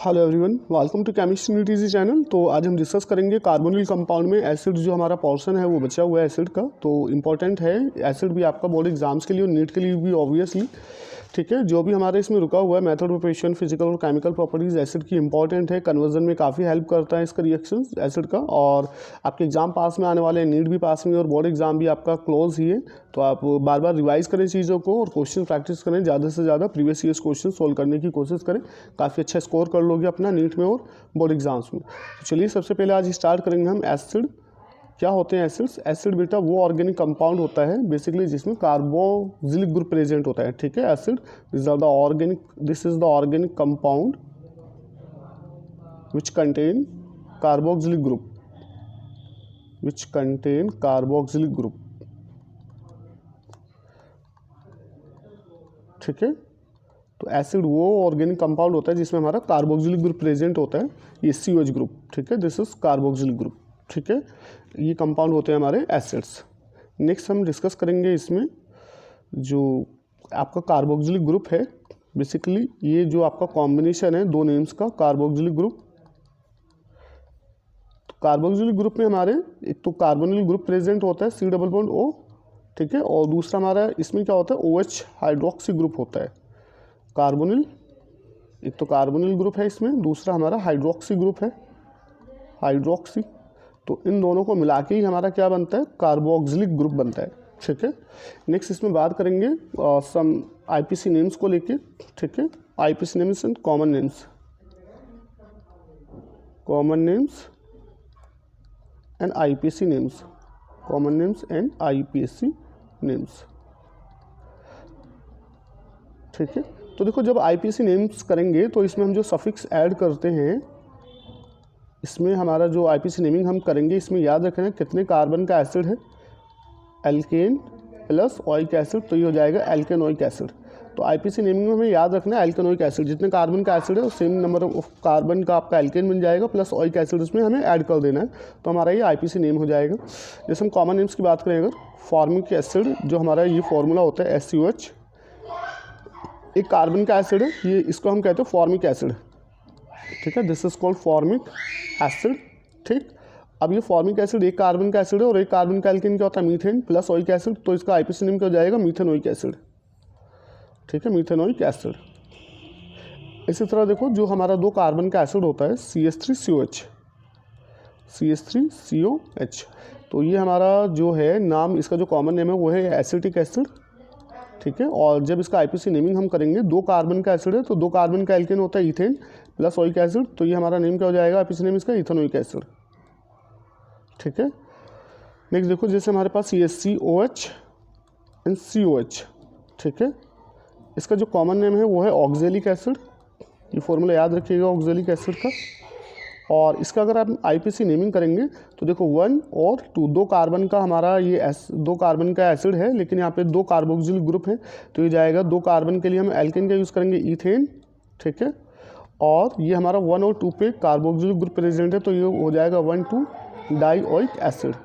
Hello everyone, welcome to chemistry new TG channel. तो आज हम डिस्कस करेंगे कार्बोनिल कंपाउंड में एसिड जो हमारा पोर्शन है वो बचा हुआ है एसिड का। तो इम्पॉर्टेंट है एसिड भी आपका बोर्ड एग्जाम्स के लिए और नीट के लिए भी ऑब्वियसली। ठीक है, जो भी हमारे इसमें रुका हुआ है मेथड ऑफ ऑपरेशन, फिजिकल और केमिकल प्रॉपर्टीज एसिड की इंपॉर्टेंट है, कन्वर्जन में काफ़ी हेल्प करता है इसका रिएक्शन एसिड का। और आपके एग्जाम पास में आने वाले हैं, नीट भी पास में और बोर्ड एग्जाम भी आपका क्लोज ही है। तो आप बार बार रिवाइज करें चीज़ों को और क्वेश्चन प्रैक्टिस करें, ज़्यादा से ज़्यादा प्रीवियस ईयर्स क्वेश्चन सोल्व करने की कोशिश करें। काफ़ी अच्छा स्कोर कर लोगे अपना नीट में और बोर्ड एग्जाम्स में। तो चलिए सबसे पहले आज स्टार्ट करेंगे हम एसिड। क्या होते हैं एसिड्स? एसिड बेटा वो ऑर्गेनिक कंपाउंड होता है बेसिकली जिसमें कार्बोक्सिलिक ग्रुप प्रेजेंट होता है। ठीक है, acid this is the organic compound which contain carboxylic group. ठीक है, तो एसिड वो ऑर्गेनिक कंपाउंड होता है जिसमें हमारा कार्बोक्सिलिक ग्रुप प्रेजेंट होता है, ये COH ग्रुप। ठीक है, दिस इज कार्बोक्सिलिक ग्रुप। ठीक है, ये कंपाउंड होते हैं हमारे एसिड्स। नेक्स्ट हम डिस्कस करेंगे इसमें जो आपका कार्बोक्सिलिक ग्रुप है, बेसिकली ये जो आपका कॉम्बिनेशन है दो नेम्स का, कार्बोक्सिलिक ग्रुप। तो कार्बोक्सिलिक ग्रुप में हमारे एक तो कार्बोनिल ग्रुप प्रेजेंट होता है C डबल बॉन्ड O। ठीक है, और दूसरा हमारा इसमें क्या होता है OH हाइड्रोक्सी ग्रुप होता है। कार्बोनिल, एक तो कार्बोनिल ग्रुप है इसमें, दूसरा हमारा हाइड्रोक्सी ग्रुप है, हाइड्रोक्सी। तो इन दोनों को मिला के ही हमारा क्या बनता है, कार्बोक्सिलिक ग्रुप बनता है। ठीक है, नेक्स्ट इसमें बात करेंगे सम IPC नेम्स को लेके। ठीक है, IPC names and common names and IPC names, common names and IPC names. ठीक है, तो देखो जब IPC नेम्स करेंगे तो इसमें हम जो सफिक्स ऐड करते हैं, इसमें हमारा जो IPC नेमिंग हम करेंगे इसमें याद रखना कितने कार्बन का एसिड है, एल्केन प्लस ओइक एसिड, तो ये हो जाएगा एल्केनोइक एसिड। तो IPC नेमिंग में हमें याद रखना है एल्केनोइक एसिड, जितने कार्बन का एसिड है सेम नंबर ऑफ कार्बन का आपका एल्केन बन जाएगा प्लस ओइक एसिड उसमें हमें ऐड कर देना है, तो हमारा ये IPC नेम हो जाएगा। जैसे हम कॉमन नेम्स की बात करें, अगर फॉर्मिक एसिड जो हमारा ये फॉर्मूला होता है SUH, एक कार्बन का एसिड है ये, इसको हम कहते हैं फॉर्मिक एसिड। ठीक है, this is called formic acid. ठीक, अब ये फॉर्मिक एसिड एक कार्बन का एसिड है और एक कार्बन का एल्केन क्या होता है, मीथेन प्लस ओइक एसिड, तो इसका IPC नेम क्या हो जाएगा, मीथेनोइक एसिड। ठीक है, मीथेनोइक एसिड। इसी तरह देखो जो हमारा दो कार्बन का एसिड होता है CH3COH, तो ये हमारा जो है नाम, इसका जो कॉमन नेम है वो है एसिटिक एसिड। ठीक है, और जब इसका IPC नेमिंग हम करेंगे, दो कार्बन का एसिड है तो दो कार्बन का एल्केन होता है इथेन प्लस ओइक एसिड, तो ये हमारा नेम क्या हो जाएगा, IPC नेम इसका इथेनोइक एसिड। ठीक है, नेक्स्ट देखो जैसे हमारे पास CH3OH एंड COH। ठीक है, इसका जो कॉमन नेम है वो है ऑक्जेलिक एसिड, ये फॉर्मूला याद रखिएगा ऑक्जेलिक एसिड का। और इसका अगर आप IPC नेमिंग करेंगे तो देखो 1 और 2, दो कार्बन का हमारा ये दो कार्बन का एसिड है, लेकिन यहाँ पे दो कार्बोक्सिलिक ग्रुप है, तो ये जाएगा दो कार्बन के लिए हम एल्केन का यूज़ करेंगे इथेन। ठीक है, और ये हमारा 1 और 2 पे कार्बोक्सिलिक ग्रुप प्रेजेंट है, तो ये हो जाएगा 1,2 डाइओइक एसिड,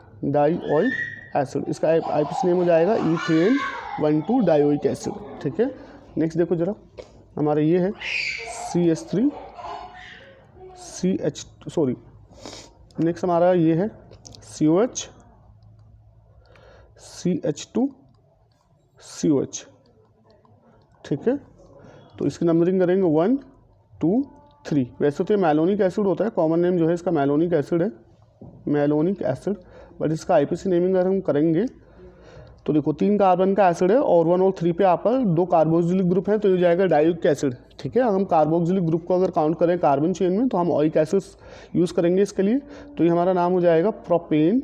इसका IPC नेम हो जाएगा इथेन 1,2 डाइओइक एसिड। ठीक है, नेक्स्ट देखो जरा हमारा ये है नेक्स्ट हमारा ये है COH, CH2COH। ठीक है, तो इसकी नंबरिंग करेंगे 1, 2, 3। वैसे तो ये मैलोनिक एसिड होता है, कॉमन नेम जो है इसका मैलोनिक एसिड है, मैलोनिक एसिड, बट इसका IPC नेमिंग अगर हम करेंगे तो देखो 3 कार्बन का एसिड है और 1 और 3 पे आप दो कार्बोक्सिलिक ग्रुप है, तो ये जाएगा डाइओइक एसिड। ठीक है, हम कार्बोक्सिलिक ग्रुप को अगर काउंट करें कार्बन चेन में तो हम ओइक एसिड यूज़ करेंगे इसके लिए, तो ये हमारा नाम हो जाएगा प्रोपेन,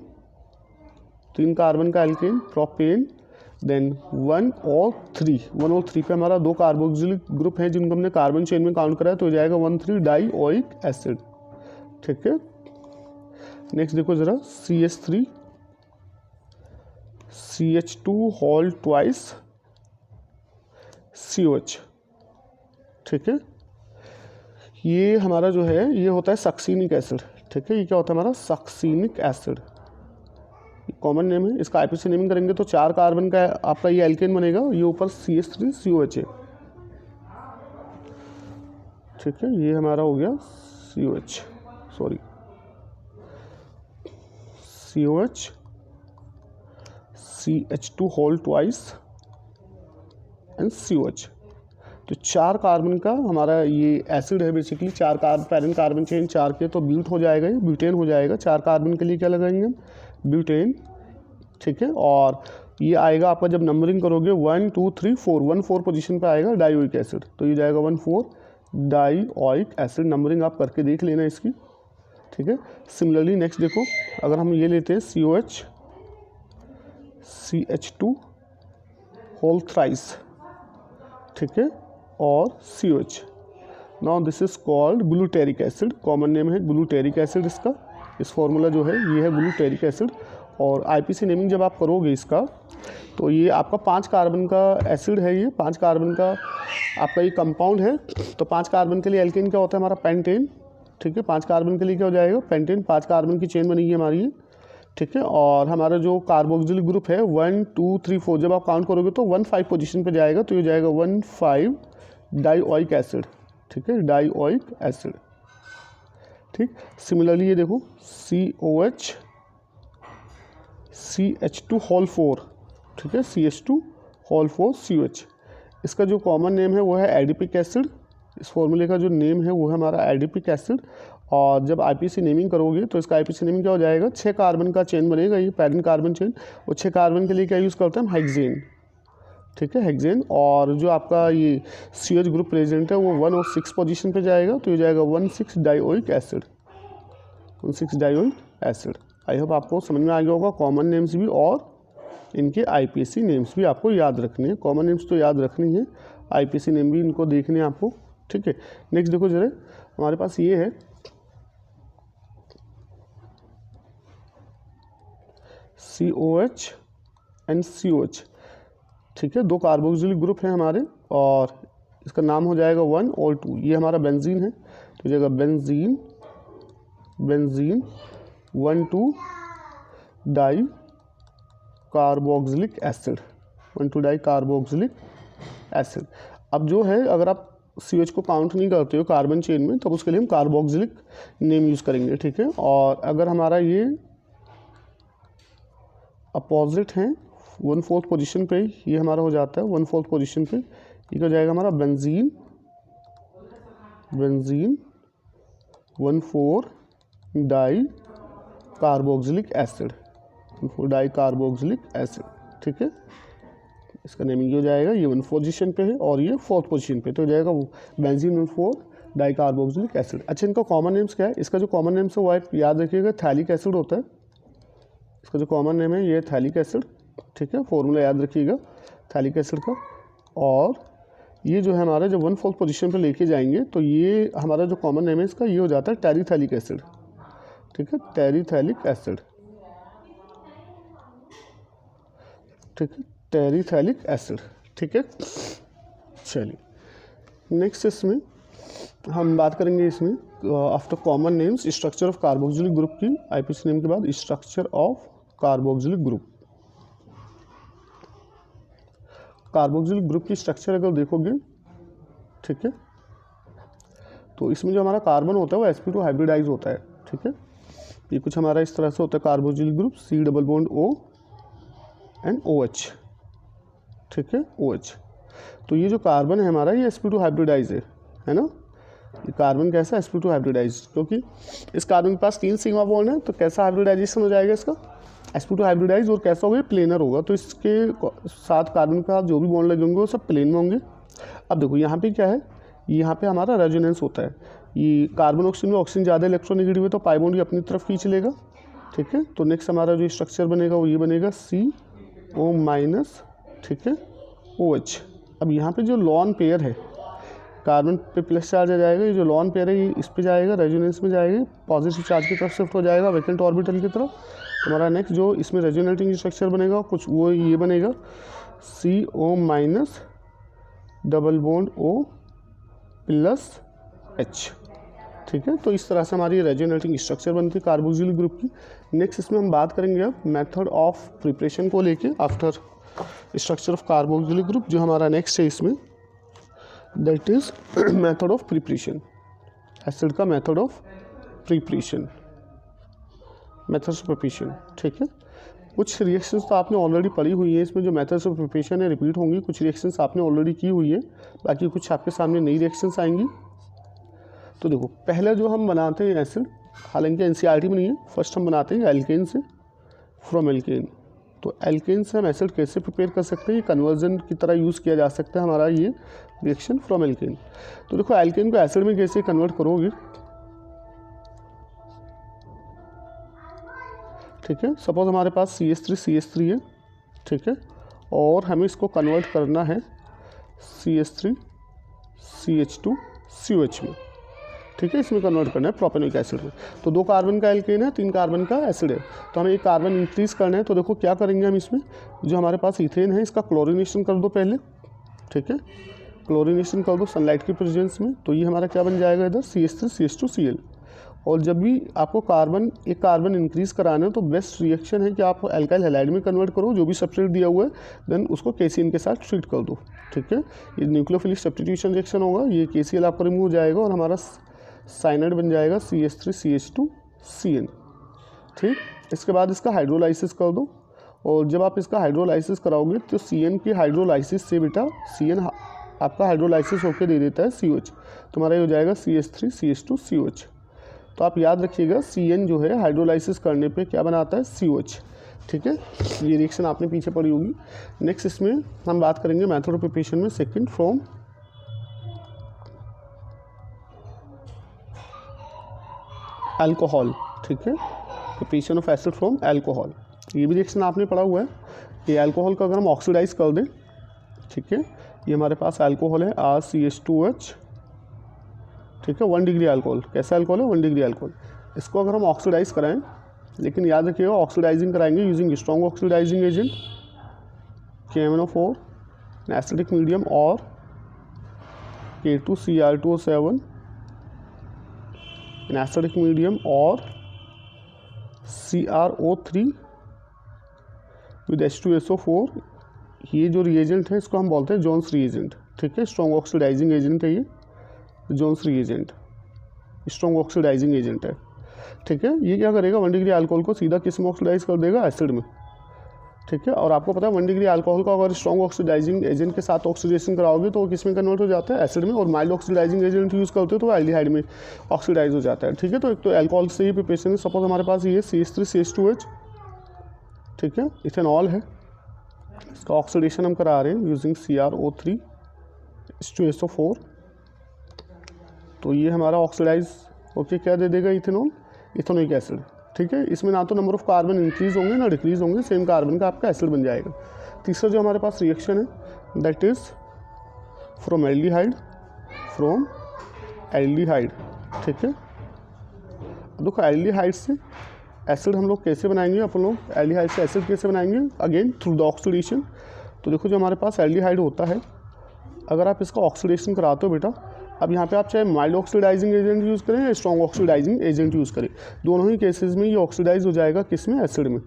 3 कार्बन का एल्केन प्रोपेन। देन 1 और 3 पे हमारा दो कार्बोक्सिलिक ग्रुप हैं जिनको हमने कार्बन चेन में काउंट करा है, तो ये जाएगा 1,3 डाइओइक एसिड। ठीक है, नेक्स्ट देखो ज़रा CH2 होल ट्वाइस COH। ठीक है, ये हमारा जो है ये होता है सक्सीनिक एसिड। ठीक है, ये क्या होता है हमारा सक्सीनिक एसिड, कॉमन नेम है। इसका IPC नेमिंग करेंगे तो 4 कार्बन का आपका ये एल्केन बनेगा, ये ऊपर CH3COH है। ठीक है, ये हमारा हो गया COH, sorry COH, CH2 whole twice and COH। तो 4 कार्बन का हमारा ये एसिड है बेसिकली, 4 पैरेंट कार्बन चेन 4 के, तो ब्यूट हो जाएगा, ये ब्यूटेन हो जाएगा। 4 कार्बन के लिए क्या लगाएंगे हम, ब्यूटेन, ठीक है। और ये आएगा आपका जब नंबरिंग करोगे 1 2 3 4, 1-4 पोजीशन पे आएगा डाइओइक एसिड, तो ये जाएगा 1,4 डाइओइक एसिड। नंबरिंग आप करके देख लेना इसकी, ठीक है। सिमिलरली नेक्स्ट देखो, अगर हम ये लेते हैं COH, CH2 होल थ्राइस, ठीक है, और COH। Now this is called glutaric acid, common name है ग्लूटेरिक एसिड इसका। इस फॉर्मूला जो है ये है ग्लूटेरिक एसिड। और IPC नेमिंग जब आप करोगे इसका, तो ये आपका 5 कार्बन का एसिड है, ये 5 कार्बन का आपका ये कंपाउंड है। तो 5 कार्बन के लिए एल्केन क्या होता है हमारा, पेंटेन, ठीक है। 5 कार्बन के लिए क्या हो जाएगा, पेंटेन, 5 कार्बन की चेन बनेगी हमारी ये, ठीक है। और हमारा जो कार्बोक्सिलिक ग्रुप है 1 2 3 4, जब आप काउंट करोगे तो 1,5 पोजीशन पे जाएगा, तो ये जाएगा 1,5 डाइओइक एसिड, ठीक है, डाइओइक एसिड, ठीक। सिमिलरली ये देखो COH, CH2 होल 4, ठीक है, CH2 होल 4 COH। इसका जो कॉमन नेम है वो है एडिपिक एसिड। इस फॉर्मूले का जो नेम है वो है हमारा एडिपिक एसिड। और जब IPC नेमिंग करोगे तो इसका IPC नेमिंग क्या हो जाएगा, 6 कार्बन का चेन बनेगा, ये पैरेंट कार्बन चेन। और 6 कार्बन के लिए क्या यूज़ करते हैं हम, हेक्सेन, ठीक है, हेक्सेन। और जो आपका ये COH ग्रुप प्रेजेंट है वो 1 और 6 पोजीशन पे जाएगा, तो ये जाएगा 1,6 dioic acid, 1,6 dioic acid. I hope आपको समझ में आ गया होगा। कॉमन नेम्स भी और इनके IPC नेम्स भी आपको याद रखने हैं। कॉमन नेम्स तो याद रखनी है, IPC नेम भी इनको देखने हैं आपको, ठीक है। नेक्स्ट देखो जरा, हमारे पास ये है COH एंड COH, ठीक है। 2 कार्बोक्सिलिक ग्रुप हैं हमारे, और इसका नाम हो जाएगा 1 और 2। ये हमारा बेंजीन है, तो जाएगा benzene, benzene 1,2 di carboxylic acid, 1,2 di carboxylic acid. अब जो है, अगर आप COH को काउंट नहीं करते हो कार्बन चेन में, तब उसके लिए हम कार्बोक्सिलिक नेम यूज़ करेंगे, ठीक है। और अगर हमारा ये अपोजिट हैं 1/4 पोजीशन पे, ये हमारा हो जाता है 1/4 पोजीशन पे, ये हो जाएगा हमारा benzene, benzene 1,4 di carboxylic acid, 1,4 di carboxylic acid, ठीक है। इसका नेमिंग ये हो जाएगा, ये 1 पोजीशन पे है और ये 4th पोजीशन पे, तो हो जाएगा बेंजीन 1,4 डाई कार्बोक्सिलिक एसिड। अच्छा, इनका कॉमन नेम्स क्या है, इसका जो कॉमन नेम्स है वो आप याद रखिएगा, थैलिक एसिड होता है। इसका जो कॉमन नेम है ये थैलिक एसिड, ठीक है, फॉर्मूला याद रखिएगा थैलिक एसिड का। और ये जो है हमारा जब 1/4 पोजीशन पे लेके जाएंगे, तो ये हमारा जो कॉमन नेम है इसका ये हो जाता है टेरिथैलिक एसिड, ठीक है, टेरिथैलिक एसिड, ठीक है, टेरिथैलिक एसिड, ठीक है। चलिए नेक्स्ट इसमें हम बात करेंगे, इसमें after common names structure of carboxylic group की। IPC नेम के बाद structure of carboxylic group. Carboxylic group की स्ट्रक्चर अगर देखोगे, ठीक है, तो इसमें जो हमारा कार्बन होता है वो sp2 हाइब्रिडाइज होता है, ठीक है। ये कुछ हमारा इस तरह से होता है carboxylic group, C double bond O and OH, ठीक है, OH। तो ये जो कार्बन है हमारा ये sp2 हाइब्रिडाइज है ना। ये कार्बन कैसा है, sp2 हाइब्रिडाइज, क्योंकि इस कार्बन के पास 3 सिग्मा बॉन्ड है, तो कैसा हाइब्रिडाइजेशन हो जाएगा इसका, sp2 हाइब्रिडाइज, और कैसा होगा, प्लेनर होगा। तो इसके साथ कार्बन के साथ जो भी बॉन्ड लगे होंगे वो सब प्लेन में होंगे। अब देखो यहाँ पे क्या है, यहाँ पे हमारा रेजोनेंस होता है। ये कार्बन ऑक्सीजन में ऑक्सीजन ज़्यादा इलेक्ट्रोनेगेटिव है, तो पाई बॉन्ड ये अपनी तरफ खींच लेगा, ठीक है। तो नेक्स्ट हमारा जो स्ट्रक्चर बनेगा वो ये बनेगा CO-, ठीक है, OH। अब यहाँ पे जो लॉन पेयर है, कार्बन पे प्लस चार्ज आ जाएगा, ये जो लॉन पेयर है ये इस पे जाएगा, रेजोनेंस में जाएगा, पॉजिटिव चार्ज की तरफ शिफ्ट हो जाएगा वैकेंट ऑर्बिटल की तरफ। हमारा नेक्स्ट जो इसमें रेजोनेटिंग स्ट्रक्चर बनेगा कुछ वो ये बनेगा CO- double bond O plus H, ठीक है। तो इस तरह से हमारी रेजोनेटिंग स्ट्रक्चर बनती है कार्बोक्सिलिक ग्रुप की। नेक्स्ट इसमें हम बात करेंगे अब मेथड ऑफ प्रिपरेशन को लेके after structure of carboxylic group. जो हमारा नेक्स्ट है इसमें that is method of preparation. Acid का method of preparation, methods of preparation. ठीक है, कुछ रिएक्शंस तो आपने ऑलरेडी पढ़ी हुई है, इसमें जो मेथड्स ऑफ प्रिपरेशन है रिपीट होंगी, कुछ रिएक्शंस आपने ऑलरेडी की हुई है, बाकी कुछ आपके सामने नई रिएक्शंस आएंगी। तो देखो पहले जो हम बनाते हैं एसिड, हालांकि एनसीईआरटी में नहीं है, फर्स्ट हम बनाते हैं एल्केन से, फ्रॉम एल्केन। तो एल्केन से हम एसिड कैसे प्रिपेयर कर सकते हैं, ये कन्वर्जन की तरह यूज़ किया जा सकता है हमारा ये रिएक्शन फ्रॉम एल्केन। तो देखो एल्केन को एसिड में कैसे कन्वर्ट करोगे, ठीक है। सपोज हमारे पास CH3 है, ठीक है, और हमें इसको कन्वर्ट करना है CH3 CH2 COH में, ठीक है, इसमें कन्वर्ट करना है प्रोपेनोइक एसिड में। तो 2 कार्बन का एल्केन है, 3 कार्बन का एसिड है, तो हमें एक कार्बन इंक्रीज़ करना है। तो देखो क्या करेंगे हम, इसमें जो हमारे पास इथेन है इसका क्लोरीनेशन कर दो पहले, ठीक है, क्लोरीनेशन कर दो सनलाइट की प्रेजेंस में। तो ये हमारा क्या बन जाएगा इधर CH3 CH2 Cl। और जब भी आपको एक कार्बन इंक्रीज़ कराना है तो बेस्ट रिएक्शन है कि आप एल्काइल हैलाइड में कन्वर्ट करो, जो भी सब्स्ट्रेट दिया हुआ है, देन उसको KCl के साथ ट्रीट कर दो, ठीक है। ये न्यूक्लियोफिलिक सब्स्टिट्यूशन रिएक्शन होगा, ये KCl आपका रिमूव हो जाएगा और हमारा साइनाइड बन जाएगा CH3 CH2 CN, ठीक। इसके बाद इसका हाइड्रोलाइसिस कर दो, और जब आप इसका हाइड्रोलाइसिस कराओगे तो CN की हाइड्रोलाइसिस से बेटा CN आपका हाइड्रोलाइसिस होकर दे देता है COH, तुम्हारा ये हो जाएगा CH3 CH2 COH। तो आप याद रखिएगा CN जो है हाइड्रोलाइसिस करने पे क्या बनाता है, COH, ठीक है। ये रिएक्शन आपने पीछे पढ़ी होगी। नेक्स्ट इसमें हम बात करेंगे मेथड ऑफ प्रिपरेशन में सेकंड फ्रॉम अल्कोहल, ठीक है, preparation of acid from alcohol. ये भी रिएक्शन आपने पढ़ा हुआ है कि अल्कोहल को अगर हम ऑक्सीडाइज कर दें, ठीक है, ये हमारे पास अल्कोहल है RCH2H, ठीक है, 1 डिग्री अल्कोहल। कैसा अल्कोहल है, 1 डिग्री अल्कोहल। इसको अगर हम ऑक्सीडाइज कराएं, लेकिन याद रखिएगा ऑक्सीडाइजिंग कराएंगे using strong oxidising agent KMnO4 acidic medium और K2Cr2O7 एसिडिक मीडियम और CrO3 विद H2SO4। ये जो रिएजेंट है इसको हम बोलते हैं जोन्स रिएजेंट, ठीक है, स्ट्रॉन्ग ऑक्सीडाइजिंग एजेंट है ये Jones reagent, strong oxidising agent है, ठीक है। ये क्या करेगा, 1 डिग्री अल्कोहल को सीधा किस में ऑक्सीडाइज कर देगा, एसिड में, ठीक है। और आपको पता है 1 डिग्री अल्कोहल को अगर स्ट्रॉन्ग ऑक्सीडाइजिंग एजेंट के साथ ऑक्सीडेशन कराओगे तो वो किस में कन्वर्ट हो जाता है, एसिड में। और माइल्ड ऑक्सीडाइजिंग एजेंट यूज़ करते हो तो एल्डिहाइड में ऑक्सीडाइज हो जाता है, ठीक है। तो एक तो अल्कोहल से ही प्रिपरेशन है। सपोज हमारे पास ये CH3 CH2H, ठीक है, इथेनॉल है, इसका ऑक्सीडेशन हम करा रहे हैं यूजिंग CrO3 H2SO4। तो ये हमारा ऑक्सीडाइज ओके क्या दे देगा, इथेनॉल, इथेनोइक एसिड, ठीक है। इसमें ना तो नंबर ऑफ कार्बन इंक्रीज होंगे ना डिक्रीज होंगे, सेम कार्बन का आपका एसिड बन जाएगा। तीसरा जो हमारे पास रिएक्शन है दैट इज़ फ्रॉम एल्डिहाइड, ठीक है। देखो एल्डिहाइड से एसिड हम लोग कैसे बनाएंगे, अपन लोग एल्डिहाइड से एसिड कैसे बनाएंगे, अगेन थ्रू द ऑक्सीडेशन। तो देखो जो हमारे पास एल्डिहाइड होता है, अगर आप इसका ऑक्सीडेशन कराते हो बेटा, अब यहाँ पे आप चाहे माइल्ड ऑक्सीडाइजिंग एजेंट यूज़ करें या स्ट्रॉन्ग ऑक्सीडाइजिंग एजेंट यूज़ करें, दोनों ही केसेस में ये ऑक्सीडाइज हो जाएगा किस में, एसिड में।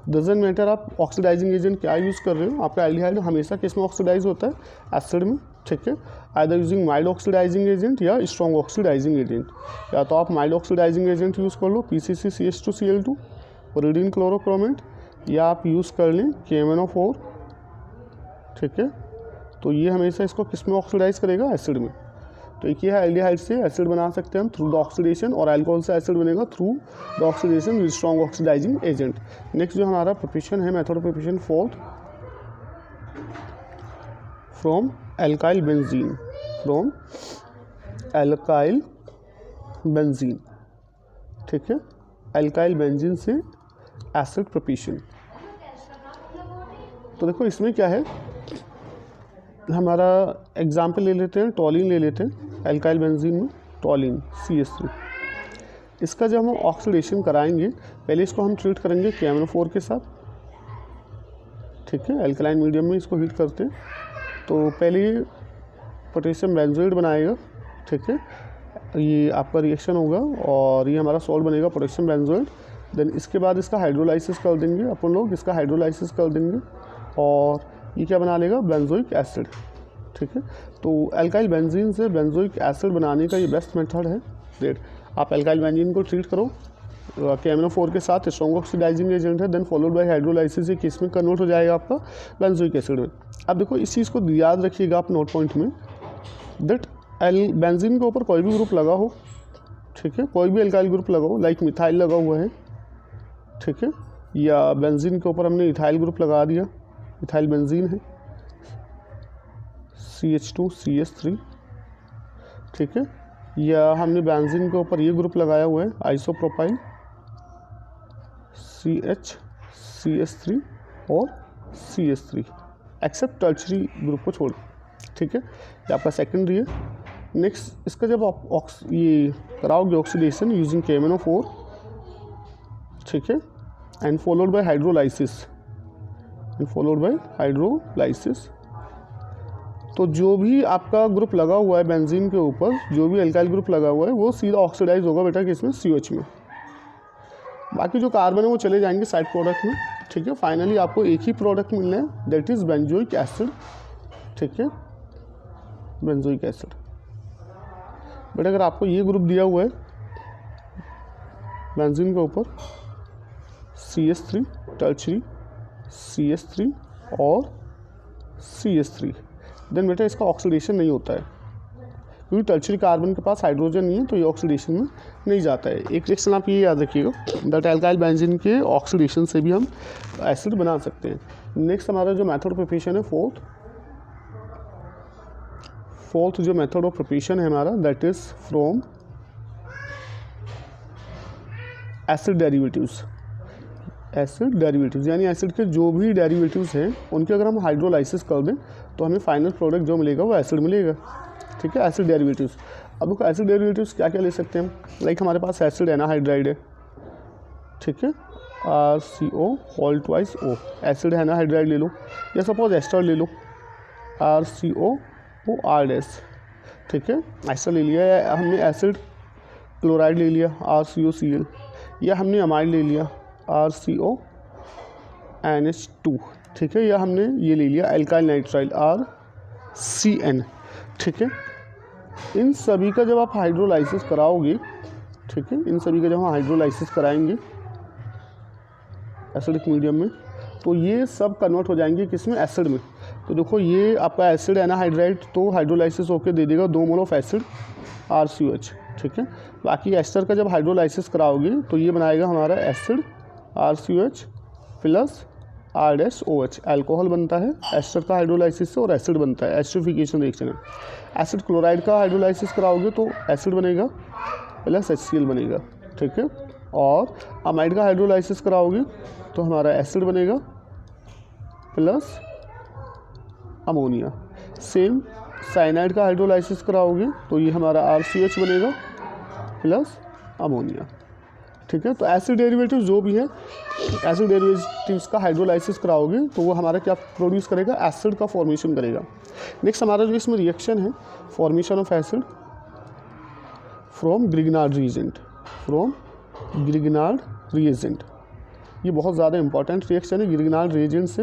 डजंट मैटर आप ऑक्सीडाइजिंग एजेंट क्या यूज़ कर रहे हो, आपका एल्डिहाइड हमेशा किस में ऑक्सीडाइज होता है, एसिड में, ठीक है। Either using mild oxidising agent या स्ट्रॉन्ग ऑक्सीडाइजिंग एजेंट। या तो आप माइल्ड ऑक्सीडाइजिंग एजेंट यूज़ कर लो PCC-CH2Cl2 pyridine क्लोरोक्रोमेट, या आप यूज़ कर लें KMnO4, ठीक है। तो ये हमेशा इसको किस में ऑक्सीडाइज करेगा, एसिड में। तो एक ये है एल्डिहाइड से एसिड बना सकते हैं हम थ्रू द ऑक्सीडेशन, और अल्कोहल से एसिड बनेगा through the oxidation with strong oxidising agent. Next जो हमारा प्रिपरेशन है, method of preparation fourth, from alkyl benzene, ठीक है, एल्काइल बेंजीन से एसिड प्रिपरेशन। तो देखो इसमें क्या है, हमारा एग्जाम्पल ले लेते हैं, टॉलिन ले लेते हैं, एल्काइल बेंजीन में टॉलिन CH3। इसका जब हम ऑक्सीडेशन कराएंगे, पहले इसको हम ट्रीट करेंगे KMnO4 के साथ, ठीक है, एल्कलाइन मीडियम में इसको हीट करते हैं। तो पहले ये पोटेशियम बेंजोएट बनाएगा, ठीक है, ये आपका रिएक्शन होगा और ये हमारा सॉल्ट बनेगा पोटेशियम बेंजोएट। देन इसके बाद इसका हाइड्रोलाइसिस कर देंगे अपन लोग, इसका हाइड्रोलाइसिस कर देंगे और ये क्या बना लेगा, बेंजोइक एसिड, ठीक है। तो एल्काइल बेंजीन से बेंजोइक एसिड बनाने का ये बेस्ट मेथड है। ग्रेट, आप एल्काइल बेंजीन को ट्रीट करो KMnO4 के साथ, स्ट्रॉन्ग ऑक्सीडाइजिंग एजेंट है, देन फॉलोड बाय हाइड्रोलाइसिस, ये किस में कन्वर्ट हो जाएगा आपका बेंजोइक एसिड में। अब देखो इस चीज़ को याद रखिएगा आप नोट पॉइंट में, दैट बेंजीन के ऊपर कोई भी ग्रुप लगा हो, ठीक है, कोई भी एल्काइल ग्रुप लगा हो, लाइक मिथाइल लगा हुआ है, ठीक है, या बेंजीन के ऊपर हमने इथाइल ग्रुप लगा दिया, इथाइल बेंजीन है CH2CH3, ठीक है, या हमने बेंजीन के ऊपर ये ग्रुप लगाया हुआ है आइसोप्रोपाइल CH3 और CH3, एक्सेप्ट टर्शरी ग्रुप को छोड़, ठीक है, ये आपका सेकेंडरी है। नेक्स्ट इसका जब आप ये कराओगे ऑक्सीडेशन यूजिंग KMnO4, ठीक है, एंड फॉलोड बाय हाइड्रोलाइसिस, तो जो भी आपका ग्रुप लगा हुआ है बेंजीन के ऊपर, जो भी एल्काइल ग्रुप लगा हुआ है वो सीधा ऑक्सीडाइज होगा बेटा किसमें, COH में। बाकी जो कार्बन है वो चले जाएंगे साइड प्रोडक्ट में, ठीक है। फाइनली आपको एक ही प्रोडक्ट मिलना है, दैट इज़ बेंजोइक एसिड, ठीक है, बेंजोइक एसिड। बट अगर आपको ये ग्रुप दिया हुआ है बेंजीन के ऊपर CH3 टर्शरी, CH3 और CH3, देन बेटा इसका ऑक्सीडेशन नहीं होता है, क्योंकि टर्शरी कार्बन के पास हाइड्रोजन नहीं है, तो ये ऑक्सीडेशन में नहीं जाता है। एक रिएक्शन आप ये याद रखिएगा, दैट एल्काइल बेंजीन के ऑक्सीडेशन से भी हम एसिड बना सकते हैं। नेक्स्ट हमारा जो मेथड ऑफ प्रिपरेशन है, फोर्थ जो मेथड ऑफ प्रिपरेशन है हमारा, that is from acid derivatives. Acid derivatives यानी एसिड के जो भी डेरिवेटिव्स हैं उनके अगर हम हाइड्रोलाइसिस कर दें तो हमें फाइनल प्रोडक्ट जो मिलेगा वो एसिड मिलेगा, ठीक है, एसिड डेरिवेटिव्स। अब देखो एसिड डेरिवेटिव्स क्या क्या ले सकते हैं हम, लाइक हमारे पास एसिड एनाहाइड्राइड है, ठीक है, RCO2O, एसिड एनाहाइड्राइड ले लो, या सपोज एस्टर ले लो RCOOR, ठीक है, एस्टर ले लिया, या हमने एसिड क्लोराइड ले लिया RCOCl, या हमने अमाइड ले लिया RCONH2, ठीक है, या हमने ये ले लिया एल्काइल नाइट्राइल RCN, ठीक है। इन सभी का जब आप हाइड्रोलाइसिस कराओगे, ठीक है, इन सभी का जब हम हाइड्रोलाइसिस कराएंगे एसिडिक मीडियम में, तो ये सब कन्वर्ट हो जाएंगे किसमें, एसिड में। तो देखो ये आपका एसिड एनाहाइड्राइड तो हाइड्रोलाइसिस होकर दे देगा 2 मोल ऑफ एसिड RCOH, ठीक है। बाकी एस्टर का जब हाइड्रोलाइसिस कराओगे तो ये बनाएगा हमारा acid RCOH plus R-OH, alcohol बनता है एस्टर का हाइड्रोलाइसिस से और एसिड बनता है, एस्टरिफिकेशन रिएक्शन है। एसिड क्लोराइड का हाइड्रोलाइसिस कराओगे तो एसिड बनेगा प्लस HCl बनेगा, ठीक है, और अमाइड का हाइड्रोलाइसिस कराओगे तो हमारा एसिड बनेगा प्लस अमोनिया। सेम साइनाइड का हाइड्रोलाइसिस कराओगे तो ये हमारा RCOH बनेगा प्लस अमोनिया, ठीक है। तो एसिड डेरिवेटिव जो भी है, एसिड डेरिवेटिव्स का हाइड्रोलाइसिस कराओगे तो वो हमारा क्या प्रोड्यूस करेगा, एसिड का फॉर्मेशन करेगा। नेक्स्ट हमारा जो इसमें रिएक्शन है, formation of acid from Grignard reagent, ये बहुत ज़्यादा इंपॉर्टेंट रिएक्शन है, ग्रिग्नार्ड रिएजेंट से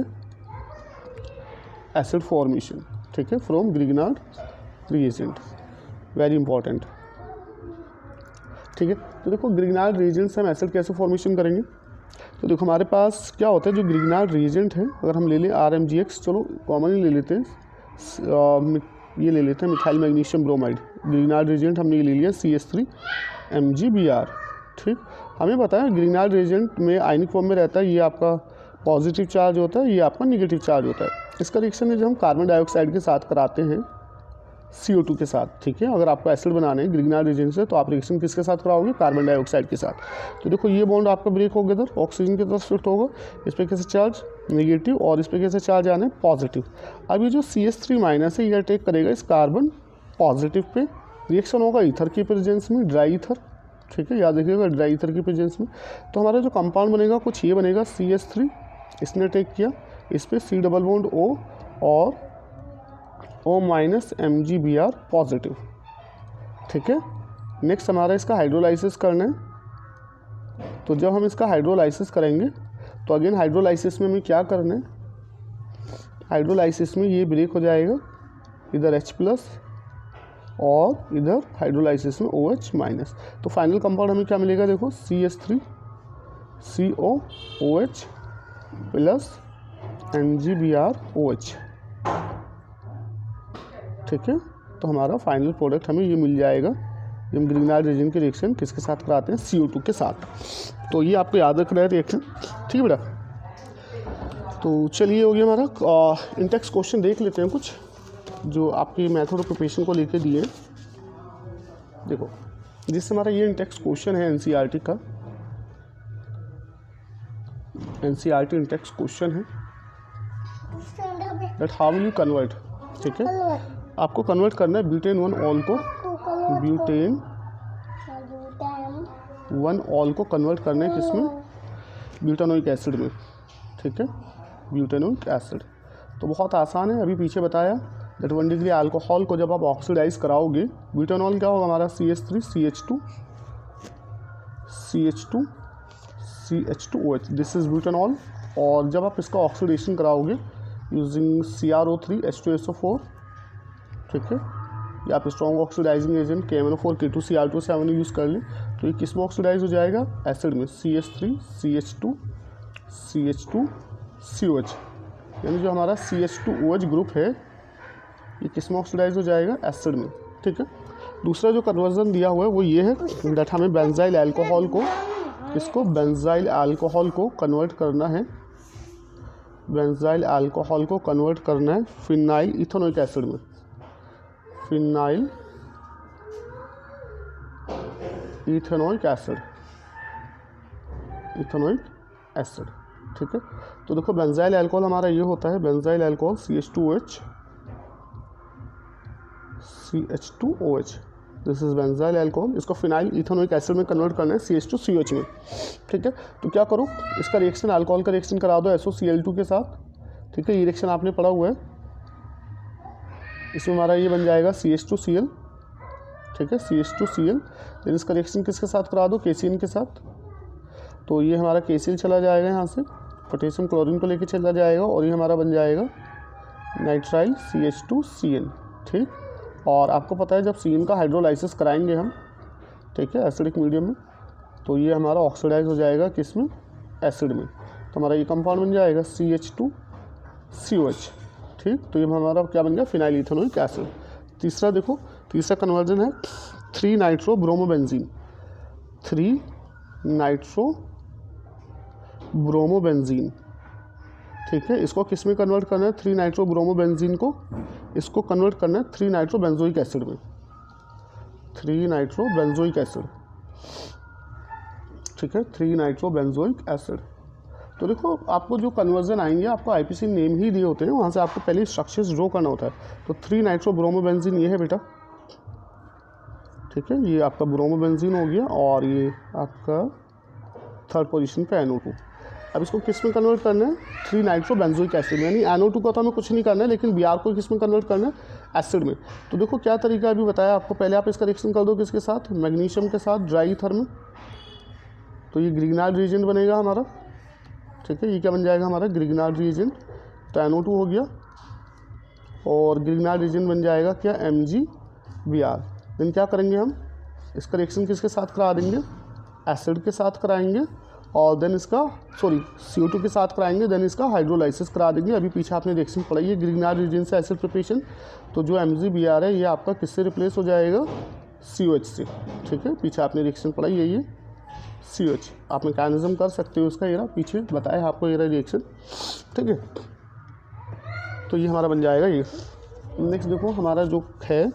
एसिड फॉर्मेशन, ठीक है, from Grignard reagent, very important, ठीक है। तो देखो ग्रिग्नार्ड रिएजेंट से हम एसिड कैसे फॉर्मेशन करेंगे, तो देखो हमारे पास क्या होता है, जो ग्रिग्नार्ड रिएजेंट है अगर हम ले लें RMgX, चलो कॉमन ही ले लेते हैं, ये ले लेते हैं methyl magnesium bromide, Grignard reagent हमने ये ले लिया CH3MgBr, ठीक। हमें पता है ग्रिग्नार्ड रिएजेंट में आयनिक फॉर्म में रहता है, ये आपका पॉजिटिव चार्ज होता है, ये आपका निगेटिव चार्ज होता है। इसका रिएक्शन है जो हम कार्बन डाइऑक्साइड के साथ कराते हैं CO2 के साथ, ठीक है। अगर आपको एसिड बनाना है ग्रिग्नार्ड रिएजेंट से तो आप रिएक्शन किसके साथ कराओगे, कार्बन डाइऑक्साइड के साथ। तो देखो ये बॉन्ड आपका ब्रेक हो गया, इधर ऑक्सीजन की तरफ शिफ्ट होगा, इस पर कैसे चार्ज नेगेटिव और इस पर कैसे चार्ज आना है पॉजिटिव। अब ये जो CH3 माइनस है ये अटैक करेगा इस कार्बन पॉजिटिव पे, रिएक्शन होगा ईथर की प्रेजेंस में, ड्राई ईथर, ठीक है, याद रखिएगा ड्राई ईथर की प्रेजेंस में। तो हमारा जो कंपाउंड बनेगा कुछ ये बनेगा, CH3 इसने अटैक किया, इस पर C डबल बॉन्ड O और O माइनस MgBr पॉजिटिव, ठीक है। नेक्स्ट हमारा इसका हाइड्रोलाइसिस करना है, तो जब हम इसका हाइड्रोलाइसिस करेंगे तो अगेन हाइड्रोलाइसिस में हमें क्या करना है, हाइड्रोलाइसिस में ये ब्रेक हो जाएगा इधर H+ और इधर हाइड्रोलाइसिस में OH माइनस। तो फाइनल कंपाउंड हमें क्या मिलेगा, देखो CH3 COOH प्लस MgBrOH। ठीक है, तो हमारा फाइनल प्रोडक्ट हमें ये मिल जाएगा। हम ग्रिग्नार्ड रीजन की रिएक्शन किसके साथ कराते हैं, CO2 के साथ। तो ये आपको याद रखना है रिएक्शन, ठीक है बेटा। तो चलिए हो गया हमारा। इंटेक्स क्वेश्चन देख लेते हैं कुछ जो आपकी मेथड ऑफ प्रिपरेशन को लेके दिए। देखो जिससे हमारा ये इंटेक्स क्वेश्चन है NCERT का, NCERT इंटेक्स क्वेश्चन है that how will you convert. ठीक है, आपको कन्वर्ट करना है ब्यूटेन 1 ऑल को, ब्यूटेन 1 ऑल को कन्वर्ट करना है किसमें, ब्यूटानोइक एसिड में। ठीक है, ब्यूटानोइक एसिड। तो बहुत आसान है, अभी पीछे बताया दैट 1 डिग्री अल्कोहल को जब आप ऑक्सीडाइज कराओगे, ब्यूटानॉल क्या होगा हमारा CH3 CH2OH, this is butanol. और जब आप इसका ऑक्सीडेशन कराओगे यूजिंग CrO3 H2SO4, ठीक है, या आप strong oxidising agent KMnO4 K2Cr2 use कर लें, तो ये किस में ऑक्सीडाइज हो जाएगा, एसिड में CH3 CH2 COH। यानी जो हमारा CH2OH ग्रुप है ये किस में ऑक्सीडाइज हो जाएगा, एसिड में। ठीक है, दूसरा जो कन्वर्जन दिया हुआ है वो ये है दैट हमें बेंजाइल अल्कोहल को, इसको बेंजाइल अल्कोहल को कन्वर्ट करना है, बेंजाइल अल्कोहल को कन्वर्ट करना है फिनाइल इथेनोइक एसिड में, phenyl ethanoic acid, ethanoic acid. ठीक है, तो देखो बेंजाइल अल्कोहल हमारा ये होता है, benzyl alcohol CH2OH, this is benzyl alcohol. इसको फिनाइल इथेनोइक एसिड में कन्वर्ट करना है CH2COH में। ठीक है, तो क्या करो, इसका रिएक्शन अल्कोहल का रिएक्शन करा दो SOCl2 के साथ। ठीक है, ये रिएक्शन आपने पढ़ा हुआ है, इसमें हमारा ये बन जाएगा CH2Cl। ठीक है, CH2Cl। देन इसका रिएक्शन किसके साथ करा दो, KCl के साथ। तो ये हमारा KCl चला जाएगा यहाँ से, पोटेशियम क्लोरीन को लेके चला जाएगा और ये हमारा बन जाएगा नाइट्राइल CH2Cl। ठीक, और आपको पता है जब CN का हाइड्रोलाइसिस कराएंगे हम, ठीक है, एसिडिक मीडियम में, तो ये हमारा ऑक्सीडाइज हो जाएगा किस में, एसिड में। तो हमारा ये कंपाउंड बन जाएगा CH2COH। ठीक, तो ये हमारा क्या बन गया, फिनाइल इथेनोइक एसिड। तीसरा देखो, तीसरा कन्वर्जन है 3-नाइट्रोब्रोमोबेंजीन, 3-नाइट्रोब्रोमोबेंजीन। ठीक है, इसको किस में कन्वर्ट करना है, 3-नाइट्रोब्रोमोबेंजीन को इसको कन्वर्ट करना है 3-नाइट्रोबेंजोइक एसिड में, 3-नाइट्रोबेंजोइक एसिड। ठीक है, 3-नाइट्रोबेंजोइक एसिड। तो देखो आपको जो कन्वर्जन आएंगे आपको IPC नेम ही दिए होते हैं, वहाँ से आपको पहले स्ट्रक्चर्स ड्रॉ करना होता है। तो 3-नाइट्रोब्रोमोबेंजीन ये है बेटा। ठीक है, ये आपका ब्रोमोबेंजीन हो गया और ये आपका थर्ड पोजीशन पे NO2। अब इसको किस में कन्वर्ट करना है, 3-नाइट्रोबेंजोइक एसिड में, यानी NO2 का तो हमें कुछ नहीं करना है, लेकिन Br को किस में कन्वर्ट करना है, एसिड में। तो देखो क्या तरीका अभी बताया आपको, पहले आप इसका रिएक्शन कर दो किसके साथ, मैग्नीशियम के साथ, ड्राई ईथर में, तो ये ग्रिग्नार्ड रिएजेंट बनेगा हमारा। ठीक है, ये क्या बन जाएगा हमारा, ग्रिग्नार्ड रिएजेंट। तो NO2 हो गया और ग्रिग्नार्ड रिएजेंट बन जाएगा क्या, MgBr। देन क्या करेंगे हम, इसका रिएक्शन किसके साथ करा देंगे, एसिड के साथ कराएंगे, और देन इसका CO2 के साथ कराएंगे, देन इसका हाइड्रोलाइसिस करा देंगे। अभी पीछे आपने रिएक्शन पढ़ाई है ग्रिग्नार्ड रीजन से एसिड प्रिपरेशन। तो जो MgBr है ये आपका किससे रिप्लेस हो जाएगा, COH से। ठीक है, पीछे आपने रिएक्शन पढ़ाई है ये COH, आप मैकेनिज्म कर सकते हो उसका, ये पीछे बताया आपको ये रिएक्शन। ठीक है, तो ये हमारा बन जाएगा ये। नेक्स्ट देखो हमारा जो है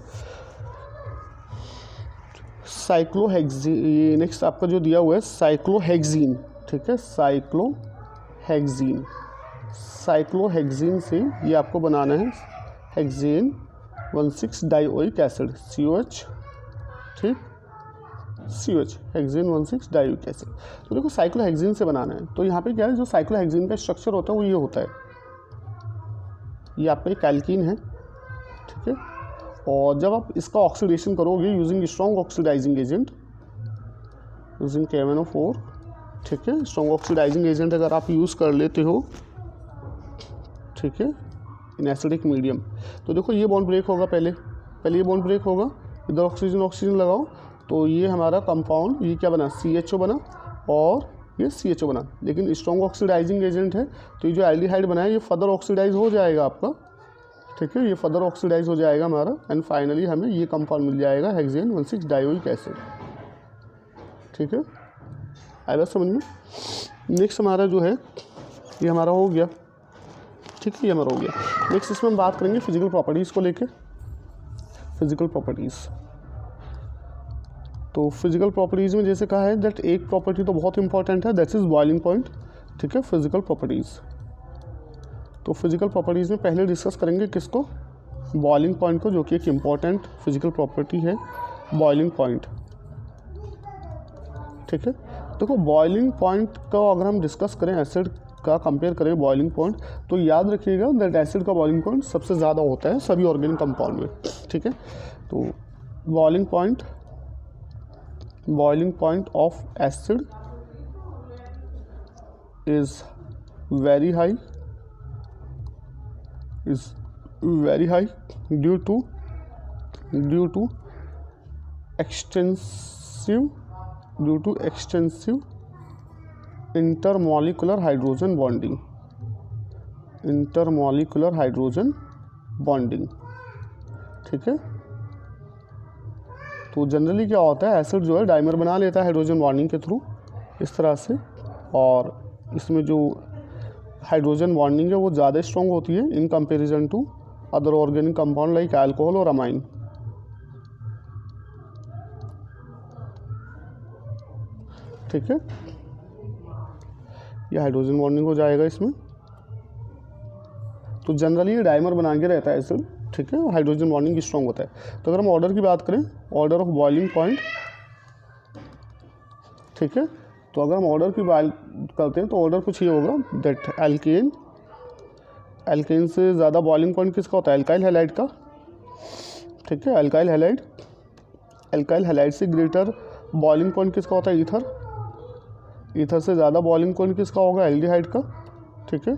साइक्लोहेक्सीन, नेक्स्ट आपका जो दिया हुआ है साइक्लोहेक्सीन। ठीक है, साइक्लोहेक्सीन, साइक्लोहेक्सीन से ये आपको बनाना है हेक्सेन 16 डाइओइक एसिड, COH। ठीक, COH, हेक्सेन 16 डाइओइक एसिड। तो देखो साइक्लोहेक्सीन से बनाना है, तो यहाँ पे क्या है, जो साइक्लोहेक्सीन का स्ट्रक्चर होता है वो ये होता है, ये आपका एक एल्कीन है। ठीक है, और जब आप इसका ऑक्सीडेशन करोगे using strong oxidising agent, using KMnO4, ठीक है, स्ट्रॉन्ग ऑक्सीडाइजिंग एजेंट अगर आप यूज़ कर लेते हो, ठीक है, इन एसिडिक मीडियम। तो देखो ये बॉन्ड ब्रेक होगा, पहले ये बॉन्ड ब्रेक होगा, इधर ऑक्सीजन लगाओ तो ये हमारा कंपाउंड ये क्या बना, CHO बना और ये CHO बना। लेकिन स्ट्रॉन्ग ऑक्सीडाइजिंग एजेंट है तो ये जो एल्डिहाइड बना है ये फर्दर ऑक्सीडाइज हो जाएगा आपका, ठीक है, ये फर्दर ऑक्सीडाइज हो जाएगा हमारा एंड फाइनली हमें ये कंपाउंड मिल जाएगा हेक्सेन 1,6 डायोइक एसिड। ठीक है, आया बात समझ में। नेक्स्ट हमारा जो है ये हमारा हो गया, ठीक है, ये हमारा हो गया। नेक्स्ट इसमें हम बात करेंगे फिजिकल प्रॉपर्टीज़ को लेके। फिजिकल प्रॉपर्टीज़, तो फिजिकल प्रॉपर्टीज़ में जैसे कहा है दैट एक प्रॉपर्टी तो बहुत इंपॉर्टेंट है, दैट इज़ बॉइलिंग पॉइंट। ठीक है, फिजिकल प्रॉपर्टीज़, तो फिजिकल प्रॉपर्टीज़ में पहले डिस्कस करेंगे किसको, बॉइलिंग पॉइंट को, जो कि एक इम्पॉर्टेंट फिजिकल प्रॉपर्टी है बॉइलिंग पॉइंट। ठीक है, देखो बॉइलिंग पॉइंट का अगर हम डिस्कस करें एसिड का कंपेयर करें बॉइलिंग पॉइंट, तो याद रखिएगा दैट एसिड का बॉइलिंग पॉइंट सबसे ज़्यादा होता है सभी ऑर्गेनिक कंपाउंड में। ठीक है, तो boiling point of acid is very high due to extensive intermolecular hydrogen bonding. ठीक है, तो जनरली क्या होता है, एसिड जो है डाइमर बना लेता है हाइड्रोजन बॉन्डिंग के थ्रू इस तरह से, और इसमें जो हाइड्रोजन बॉन्डिंग है वो ज़्यादा स्ट्रॉन्ग होती है in comparison to other organic compound like alcohol और अमाइन। ठीक है, ये हाइड्रोजन बॉन्डिंग हो जाएगा इसमें, तो जनरली ये डाइमर बना के रहता है एसिड। ठीक है, हाइड्रोजन बॉन्डिंग स्ट्रॉन्ग होता है। तो अगर हम ऑर्डर की बात करें, ऑर्डर ऑफ बॉइलिंग पॉइंट, ठीक है, तो अगर हम ऑर्डर की बात करते हैं तो ऑर्डर कुछ ये होगा दैट एल्केन से ज़्यादा बॉइलिंग पॉइंट किसका होता है, एल्काइल हैलाइड का। ठीक है, एल्काइल हैलाइड से ग्रेटर बॉइलिंग पॉइंट किसका होता है, ईथर से ज़्यादा बॉइलिंग पॉइंट किसका होगा, एल्डिहाइड का। ठीक है,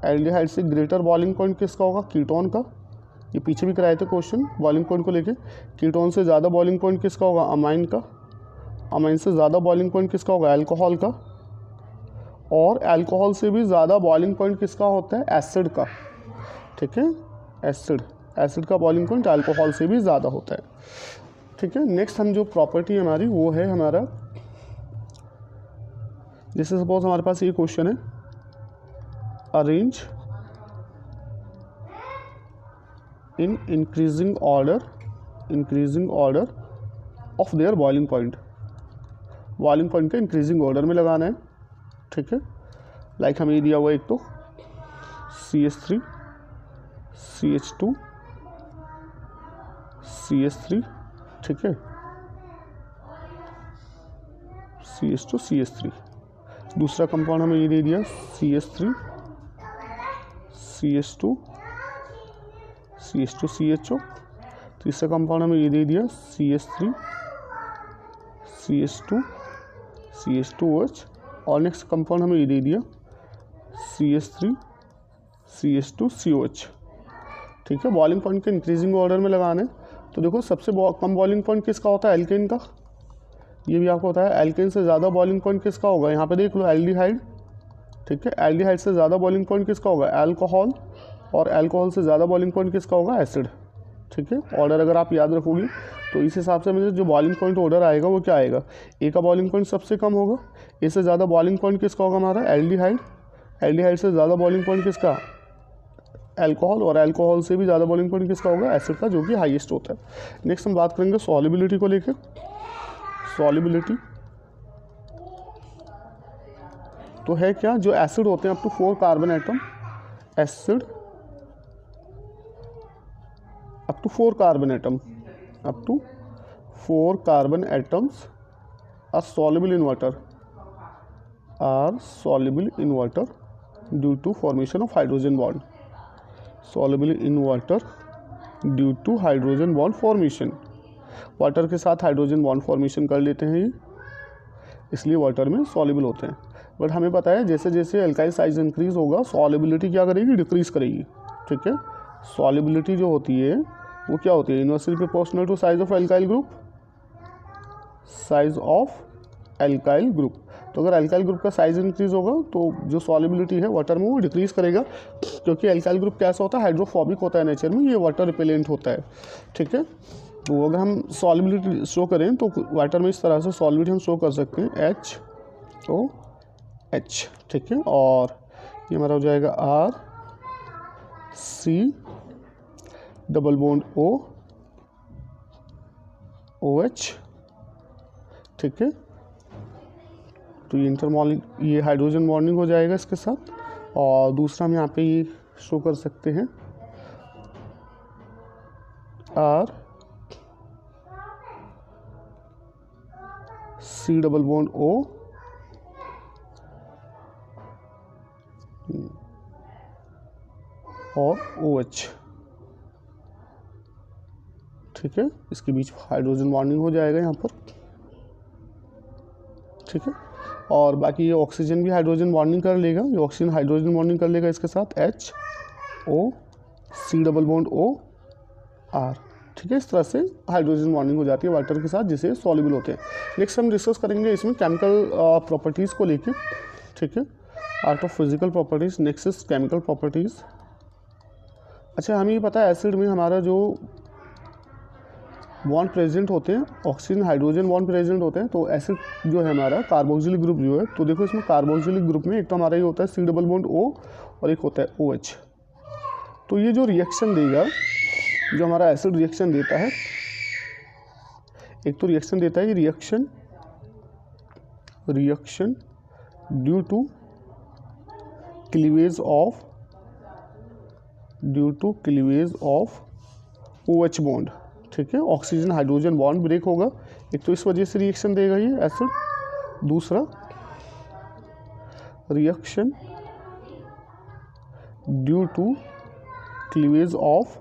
एल्डिहाइड से ग्रेटर बॉइलिंग पॉइंट किसका होगा, कीटोन का। ये पीछे भी कराए थे क्वेश्चन बॉइलिंग पॉइंट को लेके। कीटोन से ज़्यादा बॉइलिंग पॉइंट किसका होगा, अमाइन का। अमाइन से ज़्यादा बॉइलिंग पॉइंट किसका होगा, अल्कोहल का। और अल्कोहल से भी ज़्यादा बॉइलिंग पॉइंट किसका होता है, एसिड का। ठीक है, एसिड का बॉइलिंग पॉइंट अल्कोहल से भी ज़्यादा होता है। ठीक है, नेक्स्ट हम जो प्रॉपर्टी हमारी वो है हमारा, जैसे सपोज हमारे पास ये क्वेश्चन है, arrange in increasing order of their boiling point का इंक्रीजिंग ऑर्डर में लगाना है। ठीक है, लाइक हमें ये दिया हुआ एक तो CH3 CH2 CH3, ठीक है, CH2 CH3। दूसरा कंपाउंड हमें ये दे दिया CH3 CH2 CHO। तीसरा कंपाउंड हमें ये दे दिया CH3 CH2 CH2OH। और नेक्स्ट कंपाउंड हमें ये दे दिया CH3 CH2 COH। ठीक है, बॉइलिंग पॉइंट के इंक्रीजिंग ऑर्डर में लगाना है। तो देखो सबसे कम बॉइलिंग पॉइंट किसका होता है, एल्केन का। ये भी आपको होता है। एल्केन से ज़्यादा बॉइलिंग पॉइंट किसका होगा, यहाँ पे देख लो एल्डिहाइड। ठीक है, एल्डिहाइड से ज़्यादा बॉइलिंग पॉइंट किसका होगा, अल्कोहल। और अल्कोहल से ज़्यादा बॉइलिंग पॉइंट किसका होगा, एसिड। ठीक है, ऑर्डर अगर आप याद रखोगी तो इस हिसाब से मुझे जो बॉइलिंग पॉइंट ऑर्डर आएगा वो क्या आएगा, ए का बॉइलिंग पॉइंट सबसे कम होगा। ए से ज़्यादा बॉइलिंग पॉइंट किसका होगा हमारा, एल्डिहाइड। एल्डिहाइड से ज़्यादा बॉइलिंग पॉइंट किसका, अल्कोहल। और अल्कोहल से भी ज़्यादा बॉइलिंग पॉइंट किसका होगा, एसिड का, जो कि हाईएस्ट होता है। नेक्स्ट हम बात करेंगे सॉल्युबिलिटी को लेकर। सॉल्युबिलिटी तो है क्या, जो एसिड होते हैं up to 4 carbon atom, acid up to 4 carbon atoms are soluble in water due to formation of hydrogen bond। soluble in water due to hydrogen bond formation। Water के साथ हाइड्रोजन बॉन्ड फॉर्मेशन कर लेते हैं ये, इसलिए water में soluble होते हैं। बट हमें पता है जैसे जैसे एल्काइल साइज इंक्रीज होगा सॉल्युबिलिटी क्या करेगी, डिक्रीज करेगी। ठीक है। सॉल्युबिलिटी जो होती है वो क्या होती है, inversely proportional to size of alkyl group, size of alkyl group. तो अगर एल्काइल ग्रुप का साइज इंक्रीज होगा तो जो सॉल्युबिलिटी है वाटर में वो डिक्रीज करेगा, क्योंकि एल्काइल ग्रुप कैसा होता है, हाइड्रोफोबिक होता है नेचर में, ये वाटर रिपेलेंट होता है, ठीक है। तो अगर हम सॉल्युबिलिटी शो करें तो वाटर में इस तरह से सॉल्युबिलिटी हम शो कर सकते हैं HOH, ठीक है। और ये हमारा हो जाएगा RC डबल बॉन्ड OH, ठीक है। तो ये ये हाइड्रोजन बॉन्डिंग हो जाएगा इसके साथ। और दूसरा हम यहाँ पे ये शो कर सकते हैं RC डबल बॉन्ड O और OH, ठीक है। इसके बीच हाइड्रोजन बॉन्डिंग हो जाएगा यहाँ पर, ठीक है। और बाकी ये ऑक्सीजन भी हाइड्रोजन बॉन्डिंग कर लेगा, ये ऑक्सीजन हाइड्रोजन बॉन्डिंग कर लेगा इसके साथ HOC डबल बॉन्ड OR, ठीक है। इस तरह से हाइड्रोजन बॉन्डिंग हो जाती है वाटर के साथ, जिसे सॉल्युबल होते हैं। नेक्स्ट हम डिस्कस करेंगे इसमें केमिकल प्रॉपर्टीज़ को लेके, ठीक है। Art of physical properties, next is chemical properties. अच्छा, हमें ये पता है एसिड में हमारा जो बॉन्ड प्रेजेंट होते हैं, ऑक्सीजन हाइड्रोजन बॉन्ड प्रेजेंट होते हैं, तो एसिड जो है हमारा कार्बोक्सिलिक ग्रुप जो है, तो देखो इसमें कार्बोक्सिलिक ग्रुप में एक तो हमारा ये होता है C डबल बॉन्ड O और एक होता है OH। तो ये जो रिएक्शन देगा, जो हमारा एसिड रिएक्शन देता है, एक तो रिएक्शन देता है ये reaction due to cleavage of OH bond, ठीक है। ऑक्सीजन हाइड्रोजन बॉन्ड ब्रेक होगा, एक तो इस वजह से रिएक्शन देगा ये एसिड। दूसरा reaction due to cleavage of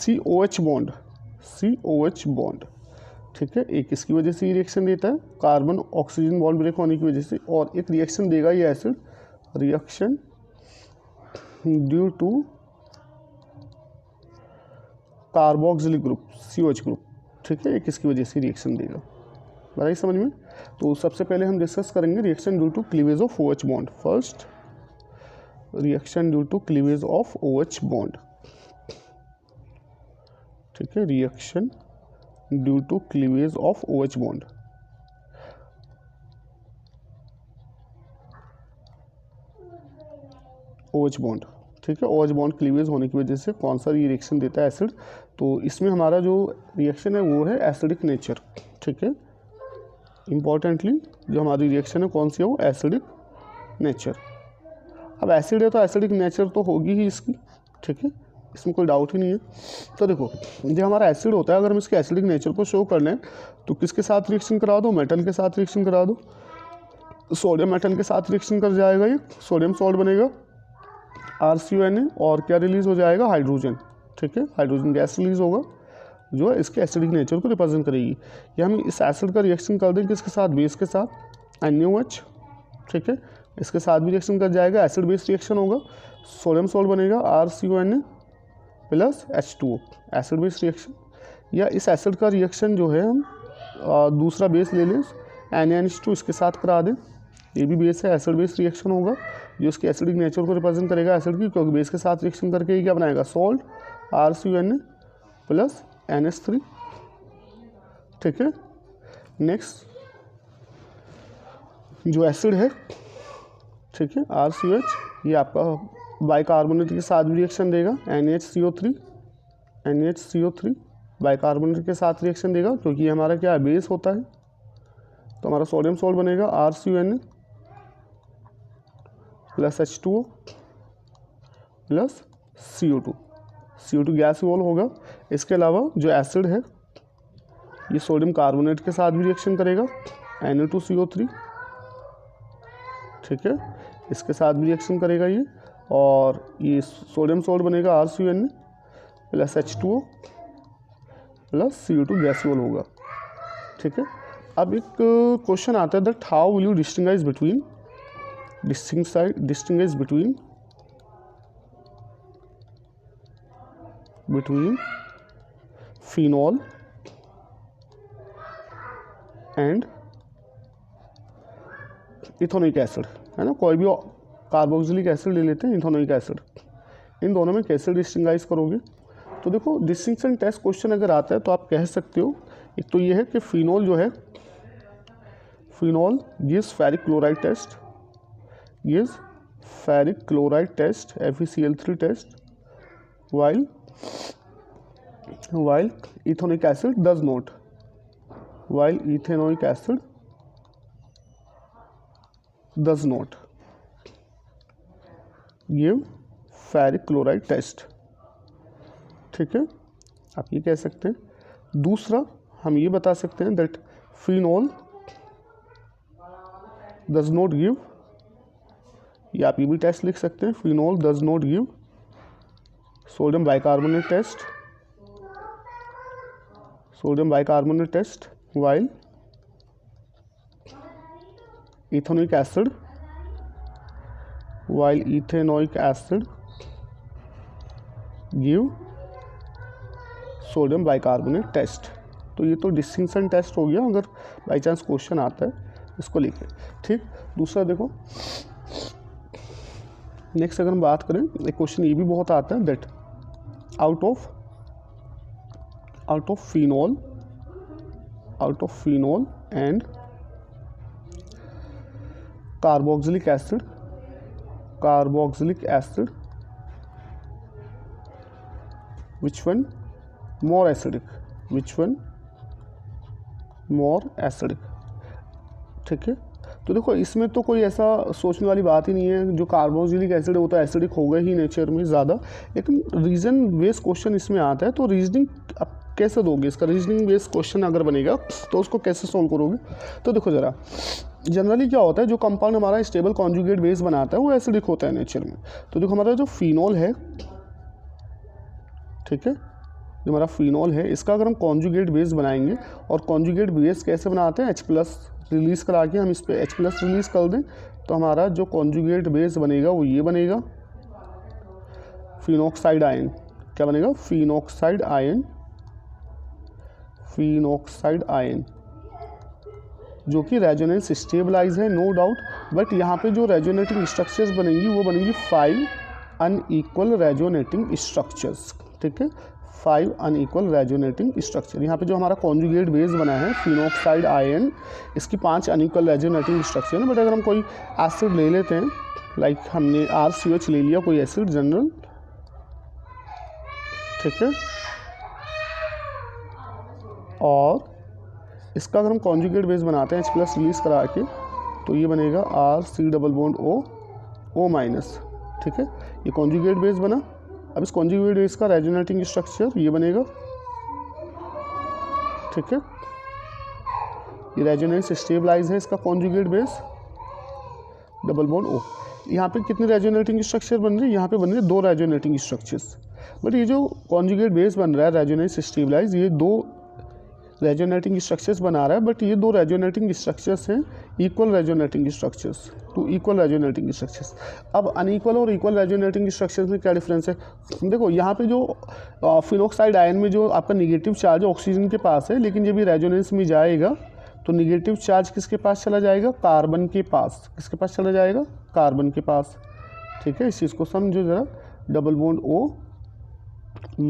COH bond, ठीक है। एक इसकी वजह से ये रिएक्शन देता है, कार्बन ऑक्सीजन बॉन्ड ब्रेक होने की वजह से। और एक रिएक्शन देगा ये acid, reaction due to carboxylic group COH group, ठीक है। एक इसकी वजह से रिएक्शन देगा, बताइए समझ में। तो सबसे पहले हम डिस्कस करेंगे reaction due to cleavage of OH bond. First, reaction due to cleavage of OH bond, ठीक है। Reaction due to cleavage of OH bond. ठीक है, OH बॉन्ड क्लीवेज होने की वजह से कौन सा ये रिएक्शन देता है एसिड, तो इसमें हमारा जो रिएक्शन है वो है एसिडिक नेचर, ठीक है। इम्पॉर्टेंटली जो हमारी रिएक्शन है कौन सी है, वो एसिडिक नेचर। अब एसिड है तो एसिडिक नेचर तो होगी ही इसकी, ठीक है, इसमें कोई डाउट ही नहीं है। तो देखो, जो हमारा एसिड होता है, अगर हम इसके एसिडिक नेचर को शो कर लें तो किसके साथ रिएक्शन करा दो, मेटल के साथ रिएक्शन करा दो। सोडियम मेटल के साथ रिएक्शन कर जाएगा, ये सोडियम सॉल्ट बनेगा RCONA, और क्या रिलीज़ हो जाएगा, हाइड्रोजन, ठीक है। हाइड्रोजन गैस रिलीज़ होगा जो है इसके एसिडिक नेचर को रिप्रेजेंट करेगी। या हम इस एसिड का रिएक्शन कर दें किसके साथ, बेस के साथ, NaOH, ठीक है। इसके साथ भी रिएक्शन कर जाएगा, एसिड बेस रिएक्शन होगा, सोडियम सॉल्ट बनेगा RCONA plus H2O, acid base reaction. या इस एसिड का रिएक्शन जो है हम दूसरा बेस ले लें, NaNH2 इसके साथ करा दें, ये भी बेस है, एसिड बेस रिएक्शन होगा जो इसके एसिडिक नेचर को रिप्रेजेंट करेगा एसिड की, क्योंकि बेस के साथ रिएक्शन करके ये क्या बनाएगा, सॉल्ट RCONA प्लस NH3, ठीक है। नेक्स्ट जो एसिड है, ठीक है, RCOH, ये आपका बाइकार्बोनेट के साथ भी रिएक्शन देगा, NHCO3 बाइकार्बोनेट के साथ रिएक्शन देगा, क्योंकि ये हमारा क्या है, बेस होता है। तो हमारा सोडियम सॉल्ट बनेगा RCONA plus H2O plus CO2 gas wall होगा। इसके अलावा जो एसिड है ये सोडियम कार्बोनेट के साथ भी रिएक्शन करेगा, Na2CO3, ठीक है, इसके साथ भी रिएक्शन करेगा ये, और ये सोडियम सॉल्ट बनेगा RCONA plus H2O plus CO2 gas wall होगा, ठीक है। अब एक क्वेश्चन आता है that how will you distinguish between distinguish between phenol and ethanoic acid, है ना, कोई भी कार्बोक्सिलिक एसिड ले लेते हैं, इथेनोइक एसिड, इन दोनों में कैसे डिस्टिंगाइज करोगे। तो देखो डिस्टिंक्शन टेस्ट क्वेश्चन अगर आता है तो आप कह सकते हो, एक तो ये है कि फिनोल जो है, phenol gives ferric chloride test, gives ferric chloride test FeCl3 test, while ethanoic acid does not, while ethanoic acid does not give ferric chloride test. ठीक है, आप ये कह सकते हैं। दूसरा हम ये बता सकते हैं that phenol does not give, ये आप ये भी टेस्ट लिख सकते हैं, phenol does not give sodium bicarbonate test, sodium bicarbonate test, while ethanoic acid give sodium bicarbonate test. तो ये तो डिस्टिंक्शन टेस्ट हो गया, अगर बाई चांस क्वेश्चन आता है इसको लिखे। ठीक, दूसरा देखो नेक्स्ट अगर हम बात करें, एक क्वेश्चन ये भी बहुत आता है that out of phenol and carboxylic acid which one more acidic, ठीक है। तो देखो इसमें तो कोई ऐसा सोचने वाली बात ही नहीं है, जो कार्बोक्सिलिक एसिड है वो तो एसिडिक होगा ही नेचर में ज़्यादा, लेकिन रीजन बेस्ड क्वेश्चन इसमें आता है। तो रीजनिंग अब कैसे दोगे, इसका रीजनिंग बेस्ड क्वेश्चन अगर बनेगा तो उसको कैसे सोल्व करोगे। तो देखो ज़रा, जनरली क्या होता है, जो कंपाउंड हमारा स्टेबल कॉन्जुगेट बेस बनाता है वो एसिडिक होता है नेचर में। तो देखो हमारा जो फिनोल है, ठीक है, जो हमारा फिनोल है इसका अगर हम कॉन्जुगेट बेस बनाएंगे, और कॉन्जुगेट बेस कैसे बनाते हैं, H+ रिलीज़ करा के हम इस पर H+ रिलीज़ कर दें, तो हमारा जो कॉन्जुगेट बेस बनेगा वो ये बनेगा फिनॉक्साइड आयन। क्या बनेगा, फिनॉक्साइड आयन, जो कि रेजोनेंस स्टेबलाइज है, नो डाउट। बट यहाँ पे जो रेजोनेटिंग स्ट्रक्चर्स बनेंगी वो बनेंगी 5 अनइक्वल रेजोनेटिंग स्ट्रक्चर्स। ठीक है, 5 अनइक्वल रेजोनेटिंग स्ट्रक्चर। यहाँ पे जो हमारा कॉन्जुगेट बेस बना है फिनॉक्साइड आयन, इसकी 5 अनइक्वल रेजोनेटिंग स्ट्रक्चर है। बट अगर हम कोई एसिड ले लेते हैं, लाइक हमने RCOH ले लिया, कोई एसिड जनरल, ठीक है, और इसका अगर हम कॉन्जुगेट बेस बनाते हैं H+ रिलीज करा के, तो ये बनेगा RC+O-, ठीक है, ये कॉन्जुगेट बेस बना। अब इस कॉन्जुगेट बेस का रेजोनेटिंग स्ट्रक्चर ये बनेगा, ठीक है, ये रेजोनेंस स्टेबलाइज है इसका कॉन्जुगेट बेस, O। यहाँ पे कितने रेजोनेटिंग स्ट्रक्चर बन रहे हैं, यहाँ पे बन रहे हैं 2 रेजोनेटिंग स्ट्रक्चर्स। बट ये जो कॉन्जुगेट बेस बन रहा है रेजोनेंस स्टेबलाइज, ये 2 रेजोनेटिंग स्ट्रक्चर्स बना रहा है, बट ये 2 रेजोनेटिंग स्ट्रक्चर्स हैं equal resonating structures, 2 equal resonating structures. अब अनइक्वल और इक्वल रेजोनेटिंग स्ट्रक्चर्स में क्या डिफरेंस है, देखो यहाँ पे जो फिनॉक्साइड आयन में जो आपका निगेटिव चार्ज ऑक्सीजन के पास है, लेकिन जब ये रेजोनेंस में जाएगा तो निगेटिव चार्ज किसके पास चला जाएगा, कार्बन के पास। किसके पास चला जाएगा, कार्बन के पास। ठीक है, इस चीज़ को समझो ज़रा,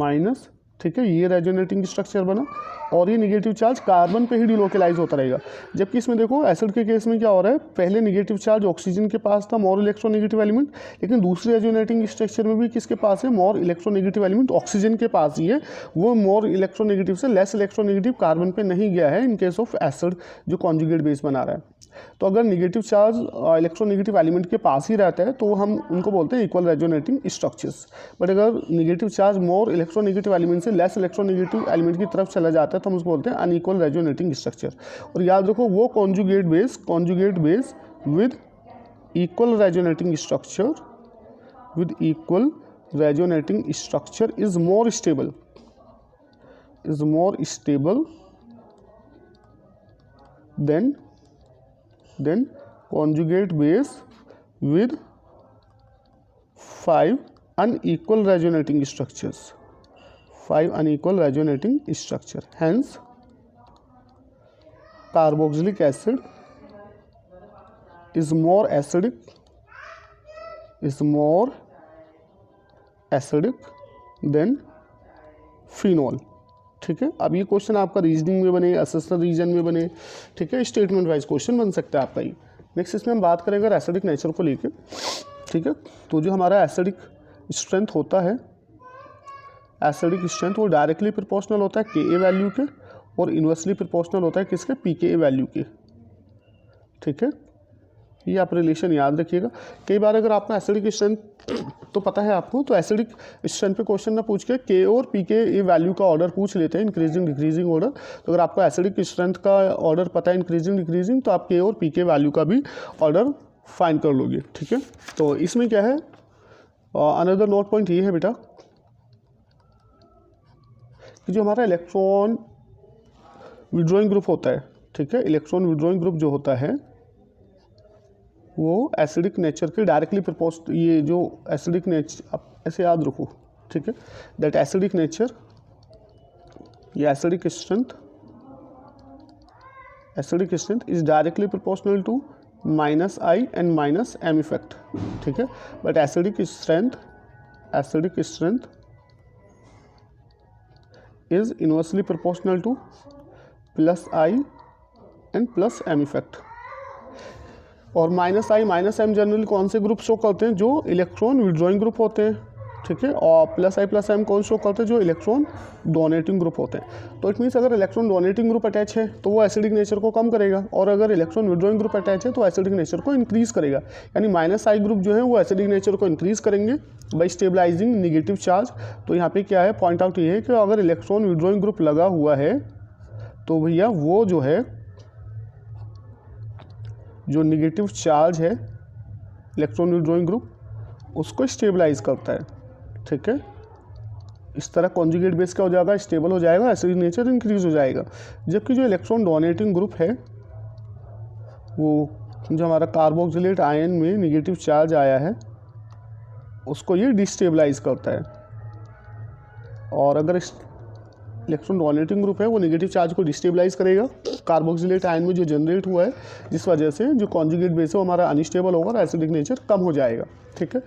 O-, ठीक है, ये रेजोनेटिंग स्ट्रक्चर बना, और ये निगेटिव चार्ज कार्बन पे ही डिलोकलाइज होता रहेगा। जबकि इसमें देखो एसिड के केस में क्या हो रहा है, पहले निगेटिव चार्ज ऑक्सीजन के पास था, मोर इलेक्ट्रोनेगेटिव एलिमेंट, लेकिन दूसरे रेजोनेटिंग स्ट्रक्चर में भी किसके पास है, मोर इलेक्ट्रोनेगेटिव एलिमेंट ऑक्सीजन के पास ही है। वो मोर इलेक्ट्रोनेगेटिव से लेस इलेक्ट्रोनेगेटिव कार्बन पे नहीं गया है इन केस ऑफ एसिड जो कॉन्जुगेट बेस बना रहा है। तो अगर निगेटिव चार्ज इलेक्ट्रोनेगेटिव एलिमेंट के पास ही रहता है तो हम उनको बोलते हैं इक्वल रेजोनेटिंग स्ट्रक्चर्स। बट अगर negative charge more electronegative element से लेस इलेक्ट्रोनेगेटिव एलिमेंट की तरफ चला जाता है तो हम उसको बोलते हैं अनइक्वल रेजोनेटिंग स्ट्रक्चर। और याद रखो वो conjugate base with equal resonating structure is more stable then conjugate base with 5 unequal resonating structures, 5 unequal resonating structure. Hence carboxylic acid is more acidic than phenol. ठीक है, अब ये क्वेश्चन आपका reasoning में बने, असिस्टेंट रीजन में बने, ठीक है, स्टेटमेंट वाइज क्वेश्चन बन सकता है आपका ये. नेक्स्ट इसमें हम बात करेंगे एसिडिक नेचर को लेके. ठीक है, तो जो हमारा एसिडिक स्ट्रेंथ होता है, एसिडिक स्ट्रेंथ वो डायरेक्टली प्रोपोर्शनल होता है के वैल्यू के और इन्वर्सली प्रोपोर्शनल होता है किसके, पी के वैल्यू के. ठीक है, ये आप रिलेशन याद रखिएगा. कई बार अगर आपका एसिडिक स्ट्रेंथ तो पता है आपको, तो एसिडिक स्ट्रेंथ पे क्वेश्चन ना पूछ के के और पी के वैल्यू का ऑर्डर पूछ लेते हैं, इंक्रीजिंग डिक्रीजिंग ऑर्डर. तो अगर आपको एसिडिक स्ट्रेंथ का ऑर्डर पता है इंक्रीजिंग डिक्रीजिंग, तो आप के और पी के वैल्यू का भी ऑर्डर फाइंड कर लोगे. ठीक है, तो इसमें क्या है, अनदर नोट पॉइंट ये है बेटा कि जो हमारा इलेक्ट्रॉन विड्रॉइंग ग्रुप होता है, ठीक है, इलेक्ट्रॉन विड्रॉइंग ग्रुप जो होता है वो एसिडिक नेचर के डायरेक्टली प्रपोज, ये जो एसिडिक नेचर आप ऐसे याद रखो. ठीक है, दैट एसिडिक नेचर, ये acidic strength is directly proportional to minus I and minus M effect. ठीक है, but acidic strength is inversely proportional to plus I and plus M effect. और minus I minus M generally कौन से group show करते हैं, जो electron withdrawing group होते हैं. ठीक है, और प्लस आई प्लस एम कौन शो करते हैं, जो इलेक्ट्रॉन डोनेटिंग ग्रुप होते हैं. तो इट मीन्स अगर इलेक्ट्रॉन डोनेटिंग ग्रुप अटैच है तो वो एसिडिक नेचर को कम करेगा, और अगर इलेक्ट्रॉन विड्रॉइंग ग्रुप अटैच है तो एसिडिक नेचर को इंक्रीज करेगा. यानी माइनस आई ग्रुप जो है वो एसिडिक नेचर को इंक्रीज करेंगे बाई स्टेबलाइजिंग निगेटिव चार्ज. तो यहाँ पे क्या है, पॉइंट आउट ये है कि अगर इलेक्ट्रॉन विड्रॉइंग ग्रुप लगा हुआ है तो भैया वो जो है, जो निगेटिव चार्ज है इलेक्ट्रॉन विड्रॉइंग ग्रुप, उसको स्टेबलाइज करता है. ठीक है, इस तरह कॉन्जुगेट बेस क्या हो जाएगा, स्टेबल हो जाएगा, एसिडिक नेचर इंक्रीज हो जाएगा. जबकि जो इलेक्ट्रॉन डोनेटिंग ग्रुप है, वो जो हमारा कार्बोक्सिलेट आयन में निगेटिव चार्ज आया है उसको ये डिस्टेबलाइज करता है. और अगर इलेक्ट्रॉन डोनेटिंग ग्रुप है वो नेगेटिव चार्ज को डिस्टेबलाइज करेगा कार्बोक्सिलेट आयन में जो जनरेट हुआ है, जिस वजह से जो कॉन्जुगेट बेस है वो हमारा अनस्टेबल होगा और एसिडिक नेचर कम हो जाएगा. ठीक है,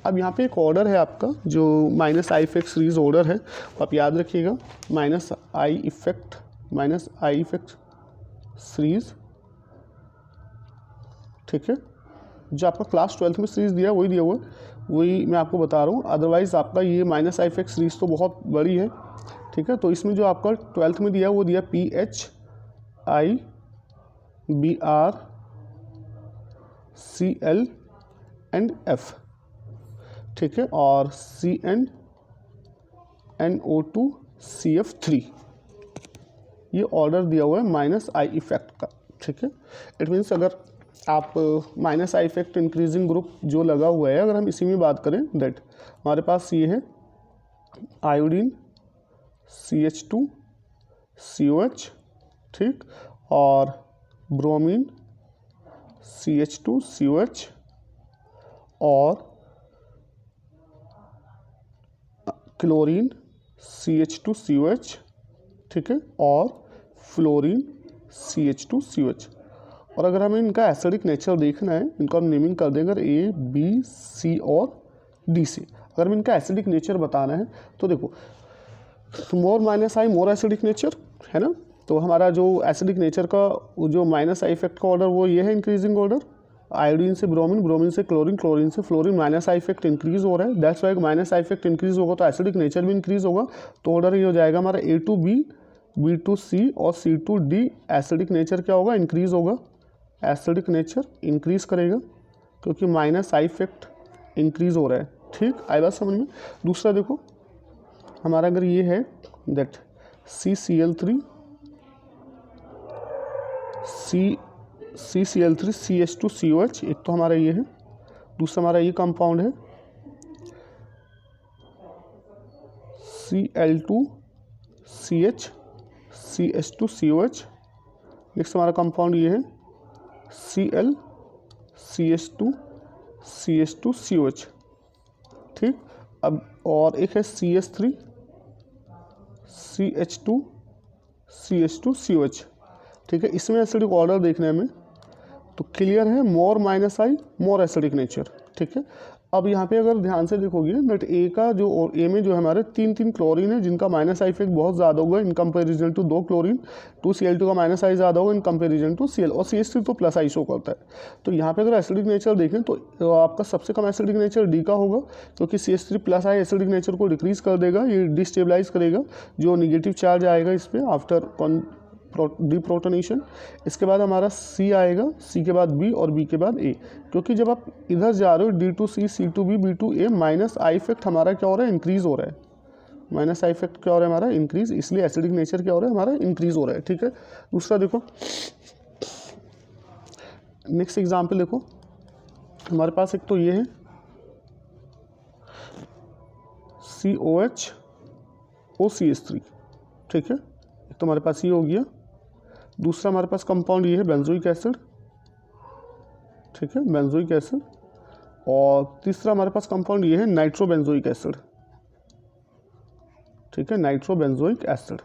अब यहाँ पे एक ऑर्डर है आपका जो minus I effect series order है, आप याद रखिएगा. Minus I effect series. ठीक है, जो आपका क्लास 12th में सीरीज दिया वही दिया हुआ है, वही मैं आपको बता रहा हूँ. अदरवाइज़ आपका ये माइनस आई इफेक्ट सीरीज तो बहुत बड़ी है. ठीक है, तो इसमें जो आपका 12th में दिया वो दिया PH I Br Cl and F. ठीक है, और CN NO2 CF3, ये ऑर्डर दिया हुआ है माइनस आई इफेक्ट का. ठीक है, इट मीन्स अगर आप minus I effect increasing group जो लगा हुआ है, अगर हम इसी में बात करें, दैट हमारे पास ये है आयोडीन CH2COH, ठीक, और ब्रोमीन CH2COH, और क्लोरीन CH2COH, ठीक है, और फ्लोरीन CH2COH. और अगर हमें इनका एसिडिक नेचर देखना है, इनको हम नेमिंग कर देंगे A, B, C और D से. अगर हमें इनका एसिडिक नेचर बताना है तो देखो, मोर माइनस आई मोर एसिडिक नेचर है ना. तो हमारा जो एसिडिक नेचर का जो माइनस आई इफेक्ट का ऑर्डर वो ये है इंक्रीजिंग ऑर्डर. आयोडीन से ब्रोमीन, ब्रोमीन से क्लोरीन, क्लोरीन से fluorine, minus I effect increase हो रहा है. That's why minus I effect increase होगा तो एसिडिक नेचर भी इंक्रीज होगा. तो ऑर्डर ये हो जाएगा हमारा A to B, B to C और C to D. Acidic nature क्या होगा, इंक्रीज होगा. एसिडिक नेचर इंक्रीज करेगा क्योंकि माइनस आई इफेक्ट इंक्रीज हो रहा है. ठीक, आई बात समझ में. दूसरा देखो हमारा अगर ये है दैट CCl3 CCl3 एक तो हमारा ये है. दूसरा हमारा ये कंपाउंड है Cl2CH CH2COH. नेक्स्ट हमारा कंपाउंड ये है ClCH2 CH2COH, ठीक। अब और एक है CH3 CH2CH2COH, ठीक है। इसमें एसिडिक ऑर्डर देखने में तो क्लियर है, मोर माइनस आई मोर एसिडिक नेचर, ठीक है। अब यहाँ पे अगर ध्यान से देखोगे नट ए का जो और ए में जो है हमारे 3 क्लोरीन है जिनका माइनस आई इफेक्ट बहुत ज़्यादा होगा in comparison to 2 chlorine, 2 Cl2 का माइनस आई ज़्यादा होगा इन कंपेरिजन टू Cl, और CH3 तो प्लस आई शो करता है। तो यहाँ पे अगर एसिडिक नेचर देखें तो आपका सबसे कम एसिडिक नेचर डी का होगा, क्योंकि CH3 प्लस आई एसिडिक नेचर को डिक्रीज कर देगा, ये डिस्टेबलाइज करेगा जो निगेटिव चार्ज आएगा इस पर आफ्टर डिप्रोटोनेशन। इसके बाद हमारा C आएगा, C के बाद B और B के बाद A, क्योंकि जब आप इधर जा रहे हो D2C C2B B2A minus I effect हमारा क्या हो रहा है, इंक्रीज हो रहा है। माइनस आई इफेक्ट क्या हो रहा है हमारा, इंक्रीज, इसलिए एसिडिक नेचर क्या हो रहा है हमारा, इंक्रीज हो रहा है, ठीक है। दूसरा देखो, नेक्स्ट एग्जाम्पल देखो, हमारे पास एक तो ये है COH OCH3, ठीक है। एक तो हमारे पास ये हो गया, दूसरा हमारे पास कंपाउंड ये है बेंजोइक एसिड, ठीक है, बेंजोइक एसिड, और तीसरा हमारे पास कंपाउंड ये है नाइट्रोबेंजोइक एसिड, ठीक है, नाइट्रोबेंजोइक एसिड।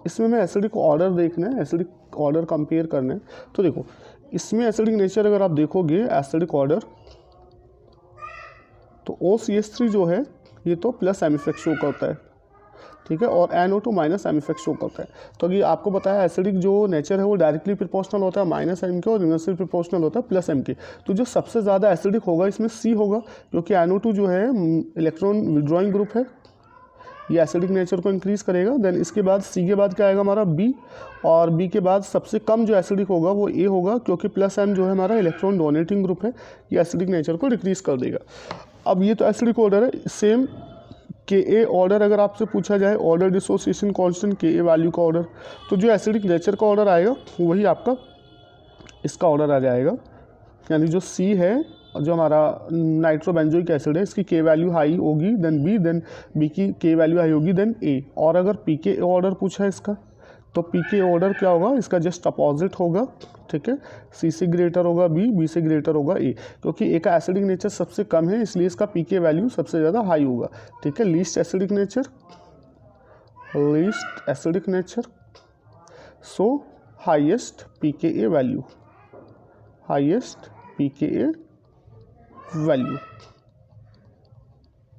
इसमें मैं एसिडिक ऑर्डर देखना है, एसिडिक ऑर्डर कंपेयर करना है। तो देखो इसमें एसिडिक नेचर अगर आप देखोगे एसिडिक ऑर्डर, तो OCH3 जो है ये तो प्लस एम इफेक्ट शो करता है, ठीक है, और NO2 minus M effect show करता है। तो अभी आपको बताया एसिडिक जो नेचर है वो डायरेक्टली प्रोपोर्शनल होता है माइनस एम के, और इनवर्सली प्रोपोर्शनल होता है प्लस एम के। तो जो सबसे ज़्यादा एसिडिक होगा इसमें C होगा, क्योंकि NO2 जो है इलेक्ट्रॉन विड्रॉइंग ग्रुप है, ये एसिडिक नेचर को इंक्रीज करेगा। देन इसके बाद C के बाद क्या आएगा हमारा B, और B के बाद सबसे कम जो एसिडिक होगा वो A होगा, क्योंकि प्लस एम जो है हमारा इलेक्ट्रॉन डोनेटिंग ग्रुप है, ये एसिडिक नेचर को डिक्रीज कर देगा। अब ये तो एसिडिक ऑर्डर है। सेम Ka ऑर्डर अगर आपसे पूछा जाए, order dissociation constant Ka value का ऑर्डर, तो जो एसिडिक नेचर का ऑर्डर आएगा वही आपका इसका ऑर्डर आ जाएगा। यानी जो C है जो हमारा नाइट्रोबेंजोइक एसिड है, इसकी K वैल्यू हाई होगी, देन B, देन B की K वैल्यू हाई होगी, देन A। और अगर pK ऑर्डर पूछा है इसका, तो pK ऑर्डर क्या होगा, इसका जस्ट अपोजिट होगा, ठीक है। C से ग्रेटर होगा B, B से ग्रेटर होगा A, क्योंकि A का एसिडिक नेचर सबसे कम है इसलिए इसका pK वैल्यू सबसे ज़्यादा हाई होगा, ठीक है। Least acidic nature, least acidic nature, सो highest pKa value, highest pKa value,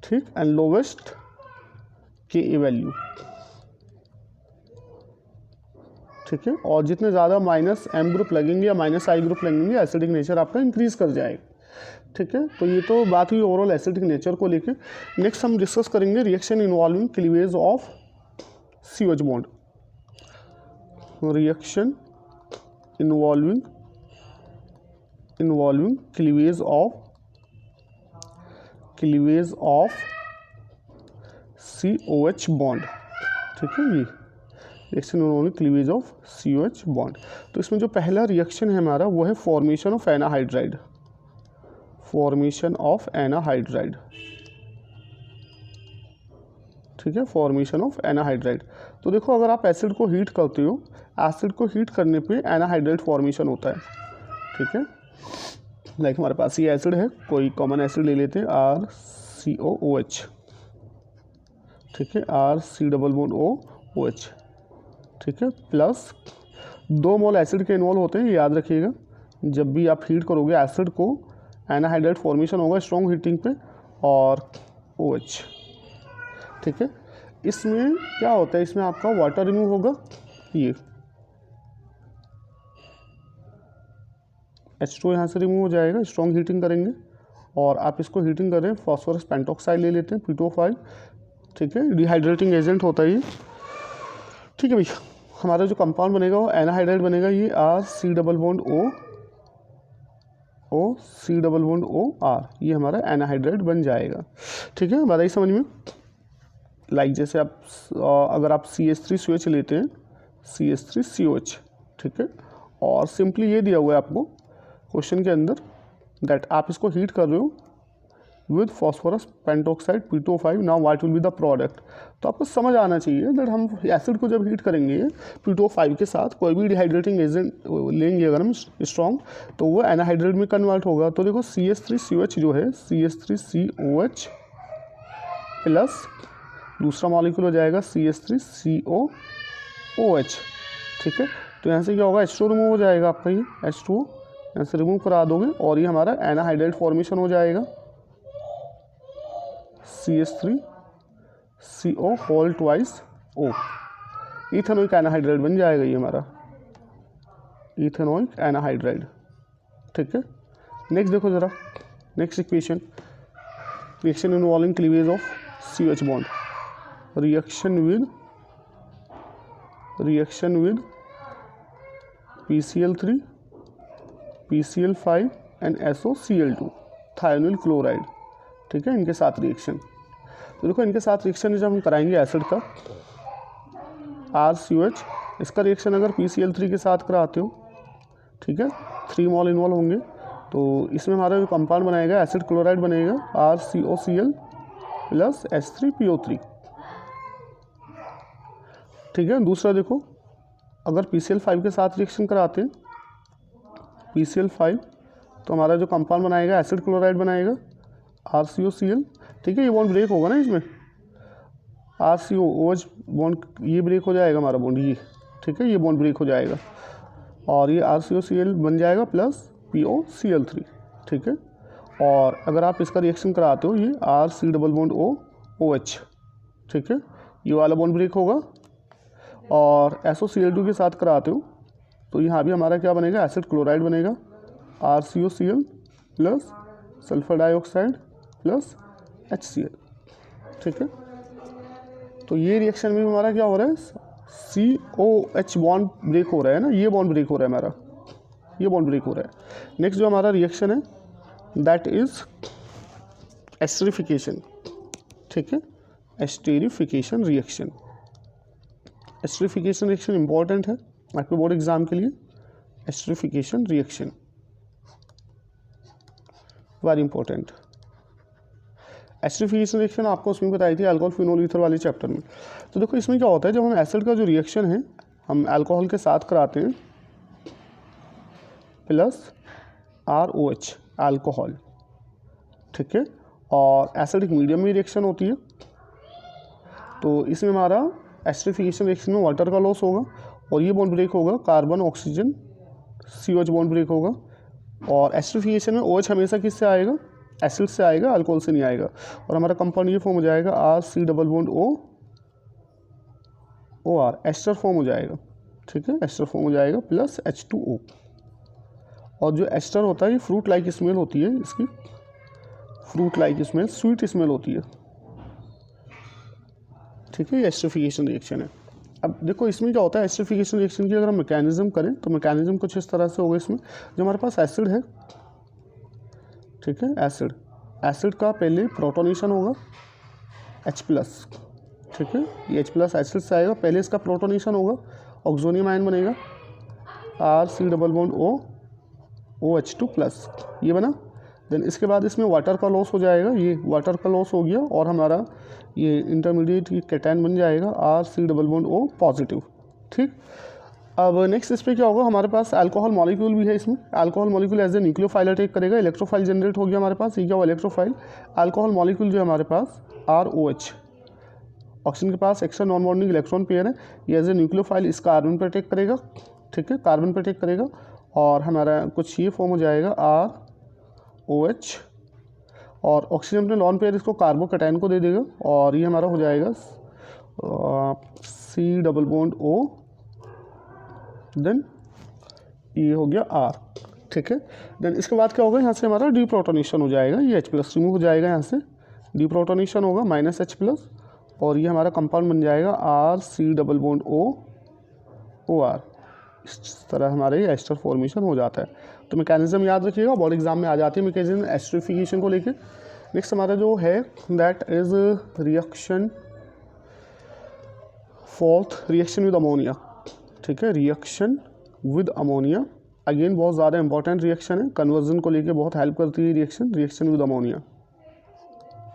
ठीक, एंड लोवेस्ट Ka वैल्यू, ठीक है। और जितने ज़्यादा माइनस एम ग्रुप लगेंगे या माइनस आई ग्रुप लगेंगे एसिडिक नेचर आपका इंक्रीज कर जाएगा, ठीक है। तो ये तो बात हुई ओवरऑल एसिडिक नेचर को लेके। नेक्स्ट हम डिस्कस करेंगे reaction involving cleavage of COH bond, reaction involving cleavage of COH bond, ठीक है। ये reaction involving cleavage of COH bond. तो इसमें जो पहला रिएक्शन है हमारा वो है फॉर्मेशन ऑफ एनाहाइड्राइड, फॉर्मेशन ऑफ एनाहाइड्राइड, ठीक है, फॉर्मेशन ऑफ एनाहाइड्राइड। तो देखो अगर आप एसिड को हीट करते हो, एसिड को हीट करने पे एनाहाइड्राइड फॉर्मेशन होता है, ठीक है। लाइक हमारे पास ये एसिड है, कोई कॉमन एसिड ले लेते हैं RCOOH, ठीक है, RC≡OH, ठीक है, प्लस 2 मोल एसिड के इन्वॉल्व होते हैं, ये याद रखिएगा। जब भी आप हीट करोगे एसिड को, एनाहाइड्राइड फॉर्मेशन होगा स्ट्रॉन्ग हीटिंग पे, और OH, ठीक है। इसमें क्या होता है, इसमें आपका वाटर रिमूव होगा, ये H2 यहाँ से रिमूव हो जाएगा, स्ट्रॉन्ग हीटिंग करेंगे, और आप इसको हीटिंग करें, फॉस्फोरस पेंटॉक्साइड ले लेते हैं P2O5, ठीक है, डिहाइड्रेटिंग एजेंट होता है ये, ठीक है भैया। हमारा जो कंपाउंड बनेगा वो एनाहाइड्राइड बनेगा, ये RC≡OR, ये हमारा एनाहाइड्राइड बन जाएगा, ठीक है। हमारा ही समझ में, लाइक जैसे आप अगर आप CH3COH लेते हैं, CH3COH, ठीक है, और सिंपली ये दिया हुआ है आपको क्वेश्चन के अंदर दैट आप इसको हीट कर रहे हो, with phosphorus pentoxide P2O5, now what will be the product. तो आपको समझ आना चाहिए दैट हम एसिड को जब हीट करेंगे P2O5 के साथ कोई भी डिहाइड्रेटिंग एजेंट लेंगे अगर हम स्ट्रॉन्ग, तो वो एनाहाइड्रेट में कन्वर्ट होगा। तो देखो CH3COH जो है CH3COH प्लस दूसरा मॉलिक्यूल हो जाएगा CH3COOH, ठीक है। तो यहाँ से क्या होगा, H2 रिमूव हो जाएगा आपका, ये H2O यहाँ से रिमूव करा दोगे और ये हमारा एनाहाइड्राइड फॉर्मेशन हो जाएगा CH3CO whole twice O, ethanoic anhydride बन जाएगा ये हमारा इथेनोइक एनाहाइड्राइड, ठीक है। नेक्स्ट देखो ज़रा, next equation, reaction involving cleavage of CH bond, reaction with PCl3 PCl5 and SOCl2 thionyl chloride, ठीक है, इनके साथ रिएक्शन। तो देखो इनके साथ रिएक्शन जब हम कराएंगे एसिड का RCOH, इसका रिएक्शन अगर PCl3 के साथ कराते हो, ठीक है, 3 मॉल इन्वॉल्व होंगे, तो इसमें हमारा जो कंपाउंड बनेगा एसिड क्लोराइड बनेगा RCOCl प्लस H3PO3, ठीक है। दूसरा देखो, अगर PCl5 के साथ रिएक्शन कराते हैं PCl5, तो हमारा जो कंपाउंड बनाएगा एसिड क्लोराइड बनाएगा RCOCl, ठीक है। ये बॉन्ड ब्रेक होगा ना इसमें, RCOOH बॉन्ड ये ब्रेक हो जाएगा हमारा बॉन्ड ये, ठीक है, ये बॉन्ड ब्रेक हो जाएगा और ये RCOCl बन जाएगा प्लस POCl3, ठीक है। और अगर आप इसका रिएक्शन कराते हो ये RC डबल बॉन्ड OOH, ठीक है, ये वाला बॉन्ड ब्रेक होगा और SOCl2 के साथ कराते हो तो यहाँ भी हमारा क्या बनेगा, एसिड क्लोराइड बनेगा RCOCl plus sulphur dioxide plus HCl, ठीक है। तो ये रिएक्शन में हमारा क्या हो रहा है, COH बॉन्ड ब्रेक हो रहा है ना, ये बॉन्ड ब्रेक हो रहा है हमारा, ये बॉन्ड ब्रेक हो रहा है। नेक्स्ट जो हमारा रिएक्शन है दैट इज एस्टरिफिकेशन, ठीक है, esterification reaction. Esterification reaction important है आपके बोर्ड एग्जाम के लिए, esterification reaction very important. Esterification reaction आपको उसमें बताई थी अल्कोहल फिनोल ईथर वाले चैप्टर में। तो देखो इसमें क्या होता है, जब हम एसिड का जो रिएक्शन है हम अल्कोहल के साथ कराते हैं प्लस ROH अल्कोहल, ठीक है, और एसिडिक मीडियम में रिएक्शन होती है, तो इसमें हमारा एस्टरिफिकेशन रिएक्शन में वाटर का लॉस होगा और ये बॉन्ड ब्रेक होगा, carbon oxygen COH bond break होगा। और एस्टरिफिकेशन में OH हमेशा किससे आएगा, एसिड से आएगा, अल्कोहल से नहीं आएगा। और हमारा कंपाउंड ये फॉर्म हो जाएगा RC double bond OR, ester form हो जाएगा, ठीक है, एस्टर फॉर्म हो जाएगा प्लस H2O। और जो एस्टर होता है ये फ्रूट लाइक स्मेल होती है इसकी, fruit like smell, sweet smell होती है, ठीक है, ये एस्टरिफिकेशन रिएक्शन है। अब देखो इसमें क्या होता है, एस्टरिफिकेशन रिएक्शन की अगर हम मैकेनिज्म करें तो मैकेनिज्म कुछ इस तरह से होगा। इसमें जो हमारे पास एसिड है, ठीक है, एसिड का पहले प्रोटोनेशन होगा H+, ठीक है, ये H+ एसिड से आएगा, पहले इसका प्रोटोनेशन होगा, ऑक्सोनियम आयन बनेगा RC डबल बॉन्ड OH2+, ये बना। देन इसके बाद इसमें वाटर का लॉस हो जाएगा, ये वाटर का लॉस हो गया और हमारा ये इंटरमीडिएट कैटायन बन जाएगा RC double bond O positive, ठीक। अब नेक्स्ट इस पर क्या होगा, हमारे पास अल्कोहल मॉलिक्यूल भी है, इसमें alcohol molecule as a nucleophile attack करेगा, इलेक्ट्रोफाइल जनरेट हो गया हमारे पास, ये क्या हुआ इलेक्ट्रोफाइल। अल्कोहल मॉलिक्यूल जो है हमारे पास ROH, ऑक्सीजन के पास extra non bonding electron pair है, ये एज ए न्यूक्लियोफाइल इस कार्बन पर अटैक करेगा, ठीक है, कार्बन पर अटैक करेगा और हमारा कुछ ये फॉर्म हो जाएगा ROH और ऑक्सीजन अपने लॉन पेयर इसको कार्बोकैटायन को दे देगा और ये हमारा हो जाएगा C double bond O, then ये हो गया R, ठीक है। देन इसके बाद क्या होगा, यहाँ से हमारा डीप्रोटोनेशन हो जाएगा, ये H+ रिमूव हो जाएगा, यहाँ से डीप्रोटोनेशन होगा -H+ और ये हमारा कंपाउंड बन जाएगा RC डबल बॉन्ड OR। इस तरह हमारे ये एस्टर फॉर्मेशन हो जाता है। तो मैकेनिज्म याद रखिएगा, बोर्ड एग्जाम में आ जाती है मैकेनिज्म एस्टरिफिकेशन को लेके। नेक्स्ट हमारा जो है that is reaction, fourth reaction with ammonia, ठीक है, रिएक्शन विद अमोनिया अगेन बहुत ज़्यादा इंपॉर्टेंट रिएक्शन है, कन्वर्जन को लेके बहुत हेल्प करती है reaction with ammonia.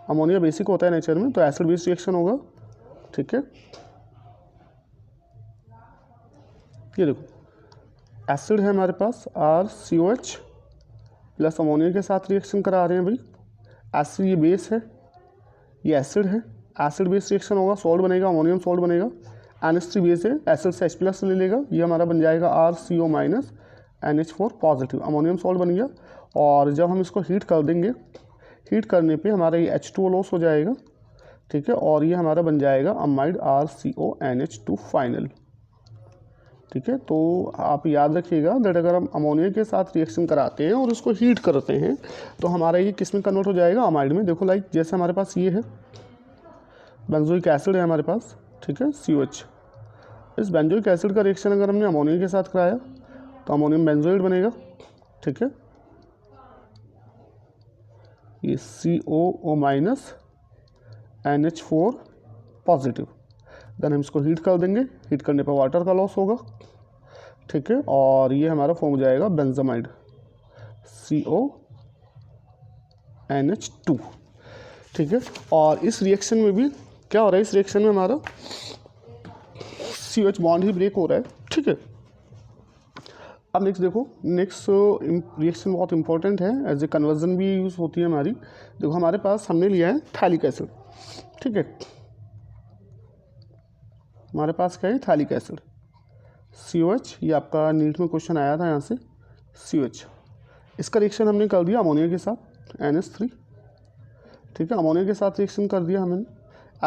Ammonia basic होता है नेचर में, तो एसिड बेस रिएक्शन होगा। ठीक है, ये देखो एसिड है हमारे पास RCOH प्लस अमोनिया के साथ रिएक्शन करा रहे हैं भाई। एसिड ये बेस है, ये एसिड है, एसिड बेस रिएक्शन होगा, सॉल्ट बनेगा, अमोनियम सॉल्ट बनेगा। NH3 बेस है, एसिड से H+ ले लेगा, ये हमारा बन जाएगा RCO- NH4 positive, ammonium salt बन गया। और जब हम इसको हीट कर देंगे, हीट करने पे हमारा ये H2O लॉस हो जाएगा। ठीक है, और ये हमारा बन जाएगा अमाइड RCONH2 फाइनल। ठीक है, तो आप याद रखिएगा दैट अगर हम अमोनिया के साथ रिएक्शन कराते हैं और उसको हीट करते हैं तो हमारा ये किस में कन्वर्ट हो जाएगा, अमाइड में। देखो लाइक जैसे हमारे पास ये है बेंजोइक एसिड है हमारे पास, ठीक है, COH। इस बेंजोइक एसिड का रिएक्शन अगर हमने अमोनिया के साथ कराया तो अमोनियम बेंजोइड बनेगा। ठीक है, ये COO- NH4 पॉजिटिव। देन हम इसको हीट कर देंगे, हीट करने पर वाटर का लॉस होगा। ठीक है, और ये हमारा फॉर्म हो जाएगा बेंजामाइड CONH2। ठीक है, और इस रिएक्शन में भी क्या हो रहा है, इस रिएक्शन में हमारा COH बॉन्ड ही ब्रेक हो रहा है। ठीक है, अब नेक्स्ट देखो, नेक्स्ट रिएक्शन बहुत इंपॉर्टेंट है, एज ए कन्वर्जन भी यूज़ होती है हमारी। देखो हमारे पास हमने लिया है थैलिक एसिड। ठीक है, हमारे पास क्या है, थैलिक एसिड COH, ये आपका नीट में क्वेश्चन आया था यहाँ से COH। इसका रिएक्शन हमने कर दिया अमोनिया के साथ NH3। ठीक है, अमोनिया के साथ रिएक्शन कर दिया हमने,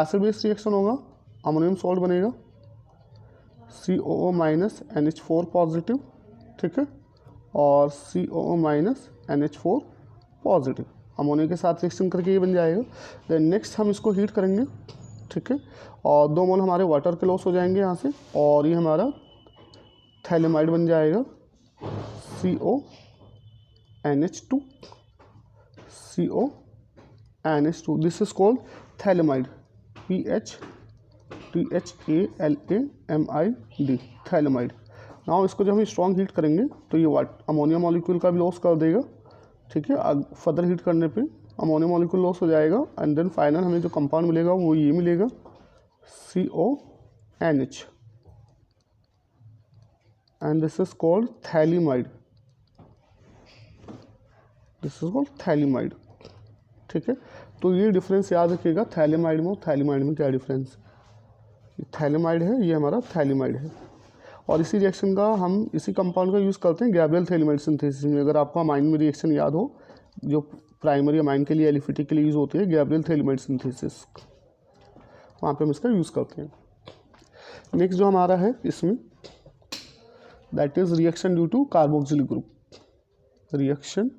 एसिड बेस रिएक्शन होगा, अमोनियम सॉल्ट बनेगा COO- NH4 पॉजिटिव। ठीक है, और COO- NH4 पॉजिटिव, अमोनिया के साथ रिएक्शन करके ये बन जाएगा। देन नेक्स्ट हम इसको हीट करेंगे। ठीक है, और 2 मोल हमारे वाटर के लॉस हो जाएंगे यहाँ से, और ये हमारा थैलेमाइड बन जाएगा CONH2 CONH2। This is called phthalimide, THALAMID, phthalimide. Now इसको जब हम स्ट्रॉन्ग हीट करेंगे तो ये अमोनिया मॉलिक्यूल का भी लॉस कर देगा। ठीक है, फर्दर हीट करने पे अमोनिया मॉलिक्यूल लॉस हो जाएगा, एंड देन फाइनल हमें जो कंपाउंड मिलेगा वो ये मिलेगा CONH, and this is called phthalimide, this is called phthalimide. ठीक है, तो ये डिफरेंस याद रखिएगा, थैलेमाइड में और थैलेमाइड में क्या डिफरेंस है। ये थैलेमाइड है, ये हमारा थैलेमाइड है। और इसी रिएक्शन का हम इसी कंपाउंड का यूज़ करते हैं गैब्रियल थैलेमाइड सिंथेसिस में। अगर आपको अमाइन में रिएक्शन याद हो, जो प्राइमरी अमाइन के लिए एलिफिटिक के लिए यूज़ होती है गैब्रियल थैलेमाइड सिंथेसिस, वहाँ पे हम इसका यूज़ करते हैं। नेक्स्ट जो हमारा है इसमें, that is reaction due to carboxylic group, reaction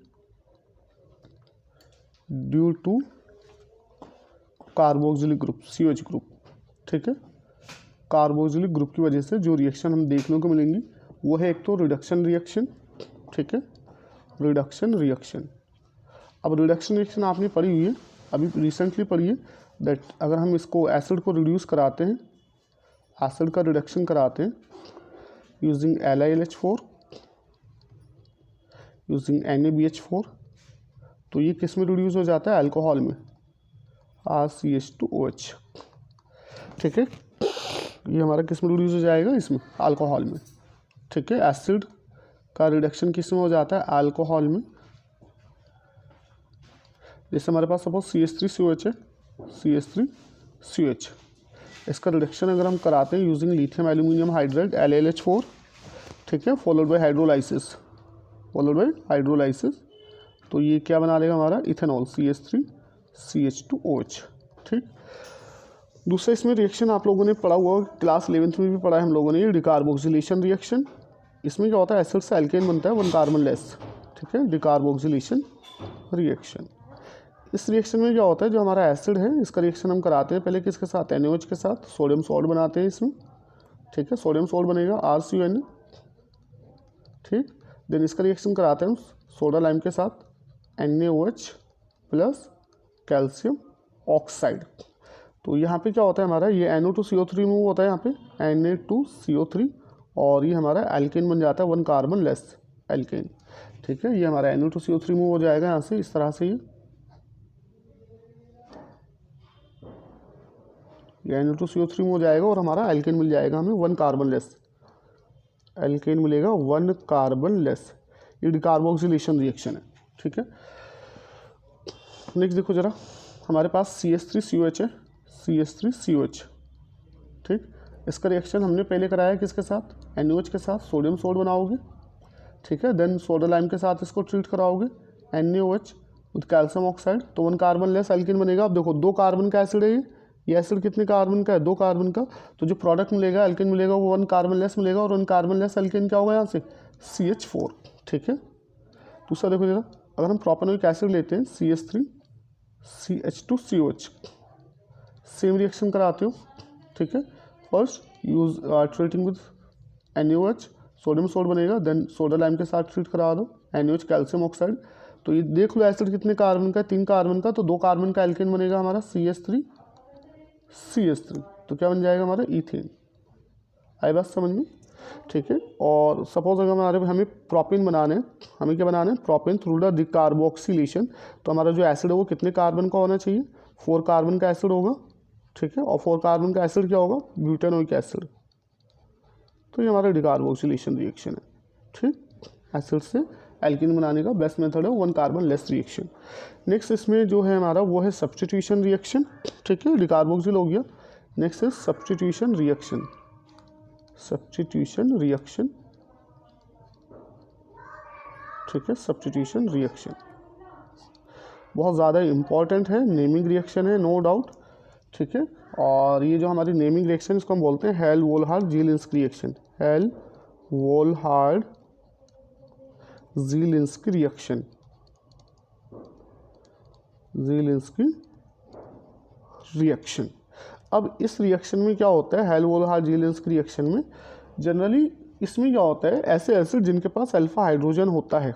due to carboxylic group COH group. ठीक है, कार्बोक्सिलिक ग्रुप की वजह से जो रिएक्शन हम देखने को मिलेंगी वो है एक तो रिडक्शन रिएक्शन। ठीक है, रिडक्शन रिएक्शन। अब रिडक्शन रिएक्शन आपने पढ़ी हुई है, अभी रिसेंटली पढ़ी है, दैट अगर हम इसको एसिड को रिड्यूस कराते हैं, एसिड का रिडक्शन कराते हैं यूजिंग LiLH4 यूजिंग NaBH4, तो ये किस में रिड्यूस हो जाता है, अल्कोहल में, RCH2OH। ठीक है, ये हमारा किस में रिड्यूस हो जाएगा, इसमें अल्कोहल में। ठीक है, एसिड का रिडक्शन किस में हो जाता है, अल्कोहल में। जैसे हमारे पास सपोज CH3COH है, CH3COH, इसका रिडक्शन अगर हम कराते हैं using lithium aluminium hydride LaLH4, ठीक है, फॉलोड बाय हाइड्रोलाइसिस, तो ये क्या बना लेगा हमारा इथेनॉल CH3CH2OH। ठीक, दूसरा इसमें रिएक्शन आप लोगों ने पढ़ा हुआ, क्लास 11th में भी पढ़ा है हम लोगों ने, ये डिकार्बोक्सिलेशन रिएक्शन। इसमें क्या होता है, एसिड से एल्केन बनता है 1 कार्बन लेस। ठीक है, डिकार्बोक्सिलेशन रिएक्शन। इस रिएक्शन में क्या होता है, जो हमारा एसिड है इसका रिएक्शन हम कराते हैं पहले किसके साथ, NaOH के साथ, सोडियम सॉल्ट बनाते हैं इसमें। ठीक है, सोडियम सॉल्ट बनेगा RCONA। ठीक, देन इसका रिएक्शन कराते हैं हम सोडा लाइम के साथ NaOH प्लस कैल्शियम ऑक्साइड। तो यहाँ पे क्या होता है हमारा, ये NO2CO3 मूव होता है यहाँ पे Na2CO3, और ये हमारा एल्केन बन जाता है 1 कार्बन लेस एल्केन। ठीक है, ये हमारा NO2CO3 मूव हो जाएगा यहाँ से इस तरह से, ये ये Na2CO3 में हो जाएगा और हमारा एल्केन मिल जाएगा हमें 1 कार्बन लेस, एल्केन मिलेगा 1 कार्बन लेस। ये डिकार्बोक्सिलेशन रिएक्शन है, ठीक है। नेक्स्ट देखो जरा, हमारे पास CH3COH है, CH3COH, ठीक। इसका रिएक्शन हमने पहले कराया किसके साथ, NaOH के साथ, सोडियम सोल्ट बनाओगे, ठीक है। देन सोडा लाइम के साथ इसको ट्रीट कराओगे, NaOH विद कैल्शियम ऑक्साइड, तो 1 कार्बन लेस एल्केन बनेगा। अब देखो 2 कार्बन का एसिड है ये एसिड कितने कार्बन का है, 2 कार्बन का, तो जो प्रोडक्ट मिलेगा एल्केन मिलेगा वो 1 कार्बन लेस मिलेगा, और 1 कार्बन लेस एल्केन क्या होगा यहाँ से, CH4, ठीक है। दूसरा देखो जरा, अगर हम प्रोपेनोइक एसिड लेते हैं CH3 CH2COH, सेम रिएक्शन कराते हो, ठीक है। First use treating with NaOH, sodium salt बनेगा, देन सोडा लाइम के साथ ट्रीट करा दो, NaOH कैल्शियम ऑक्साइड, तो ये देख लो एसिड कितने कार्बन का है, 3 कार्बन का, तो 2 कार्बन का एल्केन बनेगा हमारा CH3, तो क्या बन जाएगा हमारा ईथेन। आई बात समझ में, ठीक है। और सपोज अगर हमें प्रोपेन बनाने हैं, हमें क्या बनाना है, प्रोपेन थ्रू द डिकार्बोक्सिलेशन, तो हमारा जो एसिड है वो कितने कार्बन का होना चाहिए, 4 कार्बन का एसिड होगा, ठीक है। और 4 कार्बन का एसिड क्या होगा, ब्यूटेनोइक एसिड, तो ये हमारा डिकार्बोक्सिलेशन रिएक्शन है, ठीक। एसिड से एल्कीन बनाने का बेस्ट मेथड है 1 कार्बन लेस रिएक्शन। नेक्स्ट इसमें जो है हमारा वो है सब्स्टिट्यूशन रिएक्शन, ठीक है, डिकार्बोक्सिल हो गया। नेक्स्ट है सब्स्टिट्यूशन रिएक्शन, सब्स्टिट्यूशन रिएक्शन, ठीक है। सब्स्टिट्यूशन रिएक्शन बहुत ज़्यादा इंपॉर्टेंट है, नेमिंग रिएक्शन है नो डाउट, ठीक है। और ये जो हमारी नेमिंग रिएक्शन इसको हम बोलते हैं Hell Volhard Zelinsky reaction, Hell Volhard Zelinsky reaction, Zelinsky reaction. अब इस रिएक्शन में क्या होता है, हेल वोल्हार्ड ज़ीलिंस्की रिएक्शन में जनरली इसमें क्या होता है, ऐसे एसिड जिनके पास अल्फा हाइड्रोजन होता है,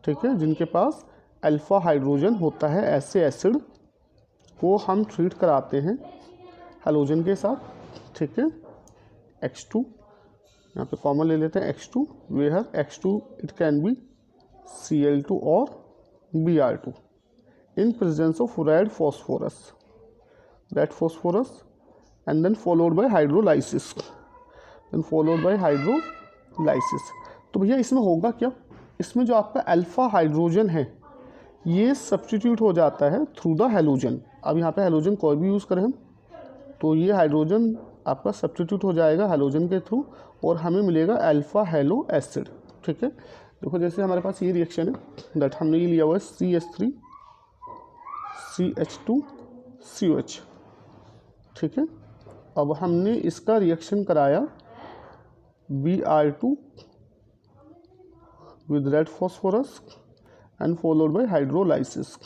ठीक है, जिनके पास अल्फा हाइड्रोजन होता है, ऐसे एसिड को हम ट्रीट कराते हैं हैलोजन के साथ, ठीक है। X2 यहाँ पे कॉमन ले लेते हैं, X2 where X2 it can be Cl2 और Br2 in presence of red phosphorus and then followed by hydrolysis, तो भैया इसमें होगा क्या, इसमें जो आपका अल्फा हाइड्रोजन है ये सब्स्टिट्यूट हो जाता है थ्रू द हैलोजन। अब यहाँ पे हैलोजन कोई भी यूज़ करें हम, तो ये हाइड्रोजन आपका सब्स्टिट्यूट हो जाएगा हैलोजन के थ्रू और हमें मिलेगा अल्फा हेलो एसिड, ठीक है। देखो जैसे हमारे पास ये रिएक्शन है, दैट हमने ये लिया हुआ है CH3 CH2COH, ठीक है। अब हमने इसका रिएक्शन कराया Br2 with red phosphorus and followed by hydrolysis.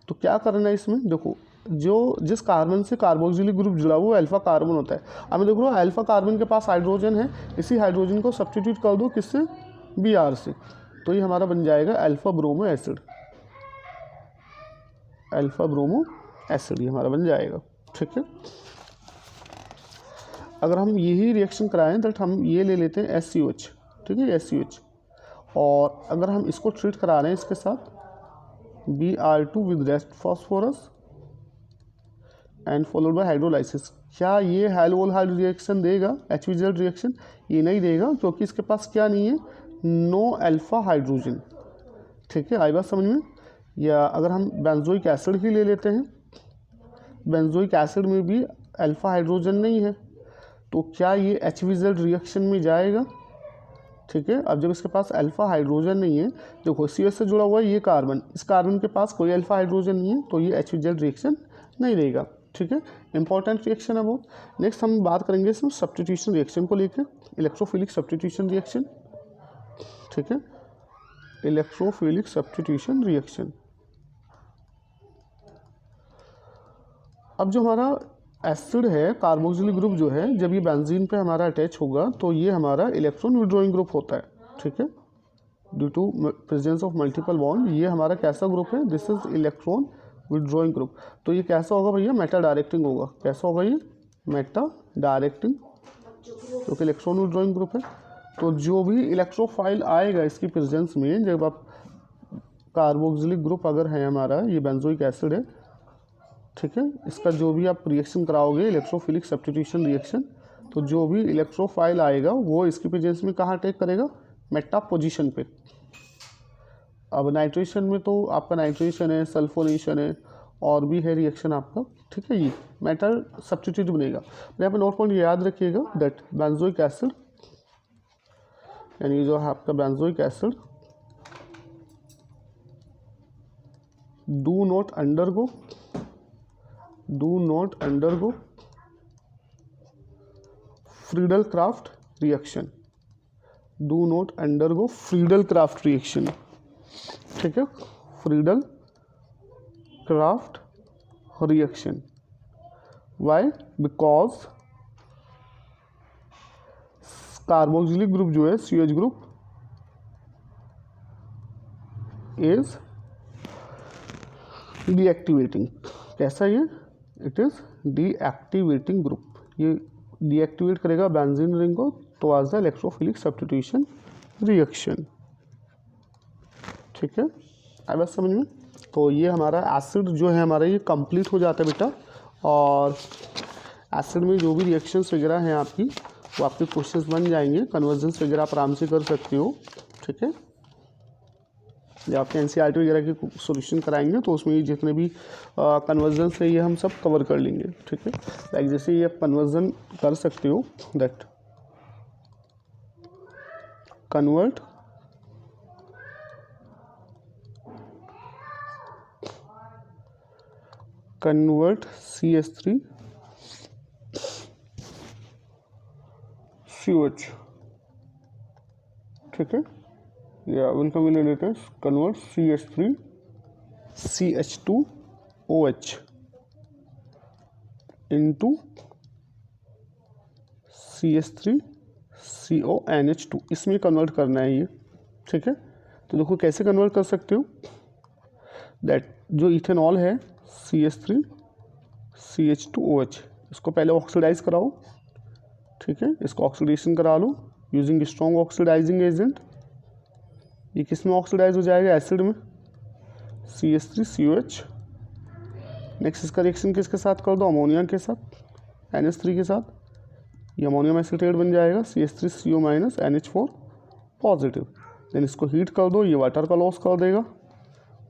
तो क्या करना है इसमें, देखो जो जिस कार्बन से कार्बोक्सिलिक ग्रुप जुड़ा हुआ अल्फा कार्बन होता है, अब देखो अल्फा कार्बन के पास हाइड्रोजन है, इसी हाइड्रोजन को सब्स्टिट्यूट कर दो किससे, Br से, तो ये हमारा बन जाएगा alpha bromo acid, alpha bromo acid ये हमारा बन जाएगा, ठीक है। अगर हम यही रिएक्शन कराएं तो हम ये ले लेते हैं SCOH, ठीक है, SCOH, और अगर हम इसको ट्रीट करा रहे हैं इसके साथ Br2 with red phosphorus and followed by hydrolysis, क्या ये हेल वोल्हार्ड रिएक्शन देगा, HVZ रिएक्शन, ये नहीं देगा क्योंकि इसके पास क्या नहीं है, नो अल्फा हाइड्रोजन, ठीक है। आई बात समझ में। या अगर हम बेंजोइक एसिड ही ले लेते हैं, बेंजोइक एसिड में भी अल्फा हाइड्रोजन नहीं है, तो क्या ये HVZ रिएक्शन में जाएगा, ठीक है। अब जब इसके पास अल्फा हाइड्रोजन नहीं है, देखो CH से जुड़ा हुआ है ये कार्बन, इस कार्बन के पास कोई अल्फा हाइड्रोजन नहीं है, तो ये HVZ रिएक्शन नहीं देगा, ठीक है। इंपॉर्टेंट रिएक्शन है बहुत। नेक्स्ट हम बात करेंगे इसमें सब्स्टिट्यूशन रिएक्शन को लेकर, इलेक्ट्रोफिलिक सब्स्टिट्यूशन रिएक्शन, ठीक है, इलेक्ट्रोफिलिक सब्स्टिट्यूशन रिएक्शन। अब जो हमारा एसिड है कार्बोक्सिलिक ग्रुप जो है, जब ये बेंजीन पे हमारा अटैच होगा तो ये हमारा इलेक्ट्रॉन विड्रॉइंग ग्रुप होता है, ठीक है, due to presence of multiple bond. ये हमारा कैसा ग्रुप है, this is electron withdrawing group. तो ये कैसा होगा भैया, मेटा डायरेक्टिंग होगा। कैसा होगा ये, मेटा डायरेक्टिंग, क्योंकि इलेक्ट्रॉन विड्रॉइंग ग्रुप है। तो जो भी इलेक्ट्रोफाइल आएगा इसकी प्रेजेंस में, जब आप कार्बोक्सिलिक ग्रुप अगर है हमारा, ये बेंजोइक एसिड है, ठीक है। इसका जो भी आप रिएक्शन कराओगे इलेक्ट्रोफिलिक सब्स्टिट्यूशन रिएक्शन, तो जो भी इलेक्ट्रोफाइल आएगा वो इसकी प्रेजेंस में कहाँ अटैक करेगा, मेटा पोजीशन पे। अब नाइट्रेशन में तो आपका नाइट्रेशन है, सल्फोनेशन है, और भी है रिएक्शन आपका, ठीक है। ये मेटल सब्स्टिट्यूट बनेगा। यहाँ पे नोट पॉइंट याद रखिएगा दैट बेंजोइक एसिड, यानी जो है आपका benzoic acid do not undergo Friedel Crafts reaction, do not undergo Friedel Crafts reaction, ठीक है। Friedel Crafts reaction, why, because carboxylic group जो है CH ग्रुप इज डीएक्टिवेटिंग। कैसा ये, इट इज डीएक्टिवेटिंग ग्रुप, ये डीएक्टिवेट करेगा बेंजीन रिंग को तो आज द इलेक्ट्रोफिलिक सब्स्टिट्यूशन रिएक्शन, ठीक है। आई बात समझ में। तो ये हमारा एसिड जो है हमारा ये कंप्लीट हो जाता है बेटा, और एसिड में जो भी रिएक्शंस वगैरह हैं आपकी वो आपके क्वेश्चंस बन जाएंगे, कन्वर्जन्स वगैरह आप आराम से कर सकते हो, ठीक है। जब आपके NCERT वगैरह के सॉल्यूशन कराएंगे तो उसमें ये जितने भी कन्वर्जन्स है ये हम सब कवर कर लेंगे, ठीक है। लाइक जैसे ये आप कन्वर्जन कर सकते हो दैट कन्वर्ट CH3 COH, ठीक है। या उनका मिले लेते हैं convert CH3 CH2OH into CH3 CONH2, इसमें कन्वर्ट करना है ये, ठीक है। तो देखो कैसे कन्वर्ट कर सकते हो, दैट जो इथेनॉल है CH3 CH2OH, इसको पहले ऑक्सीडाइज कराओ, ठीक है। इसको ऑक्सीडेशन करा लो यूजिंग स्ट्रॉन्ग ऑक्सीडाइजिंग एजेंट। ये किस में ऑक्सीडाइज हो जाएगा, एसिड में CH3 COH। नेक्स्ट इसका रिएक्शन किसके साथ कर दो, अमोनिया के साथ, NH3 के साथ, ये अमोनियम एसीटेट बन जाएगा CH3CO minus NH4 positive. Then इसको हीट कर दो, ये वाटर का लॉस कर देगा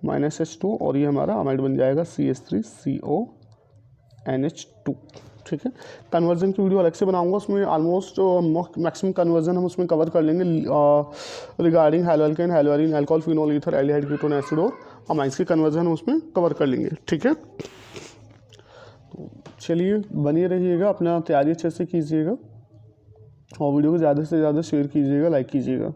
-H2, और ये हमारा अमाइड बन जाएगा CH3CONH2, ठीक है। कन्वर्जन की वीडियो अलग से बनाऊंगा, उसमें ऑलमोस्ट मैक्सिमम कन्वर्जन हम उसमें कवर कर लेंगे regarding haloalkane, haloarene, alcohol, phenol, ether, aldehyde, ketone, acid और अमाइंस की कन्वर्जन हम उसमें कवर कर लेंगे, ठीक है। तो चलिए बने रहिएगा, अपना तैयारी अच्छे से कीजिएगा और वीडियो को ज़्यादा से ज़्यादा शेयर कीजिएगा, लाइक कीजिएगा।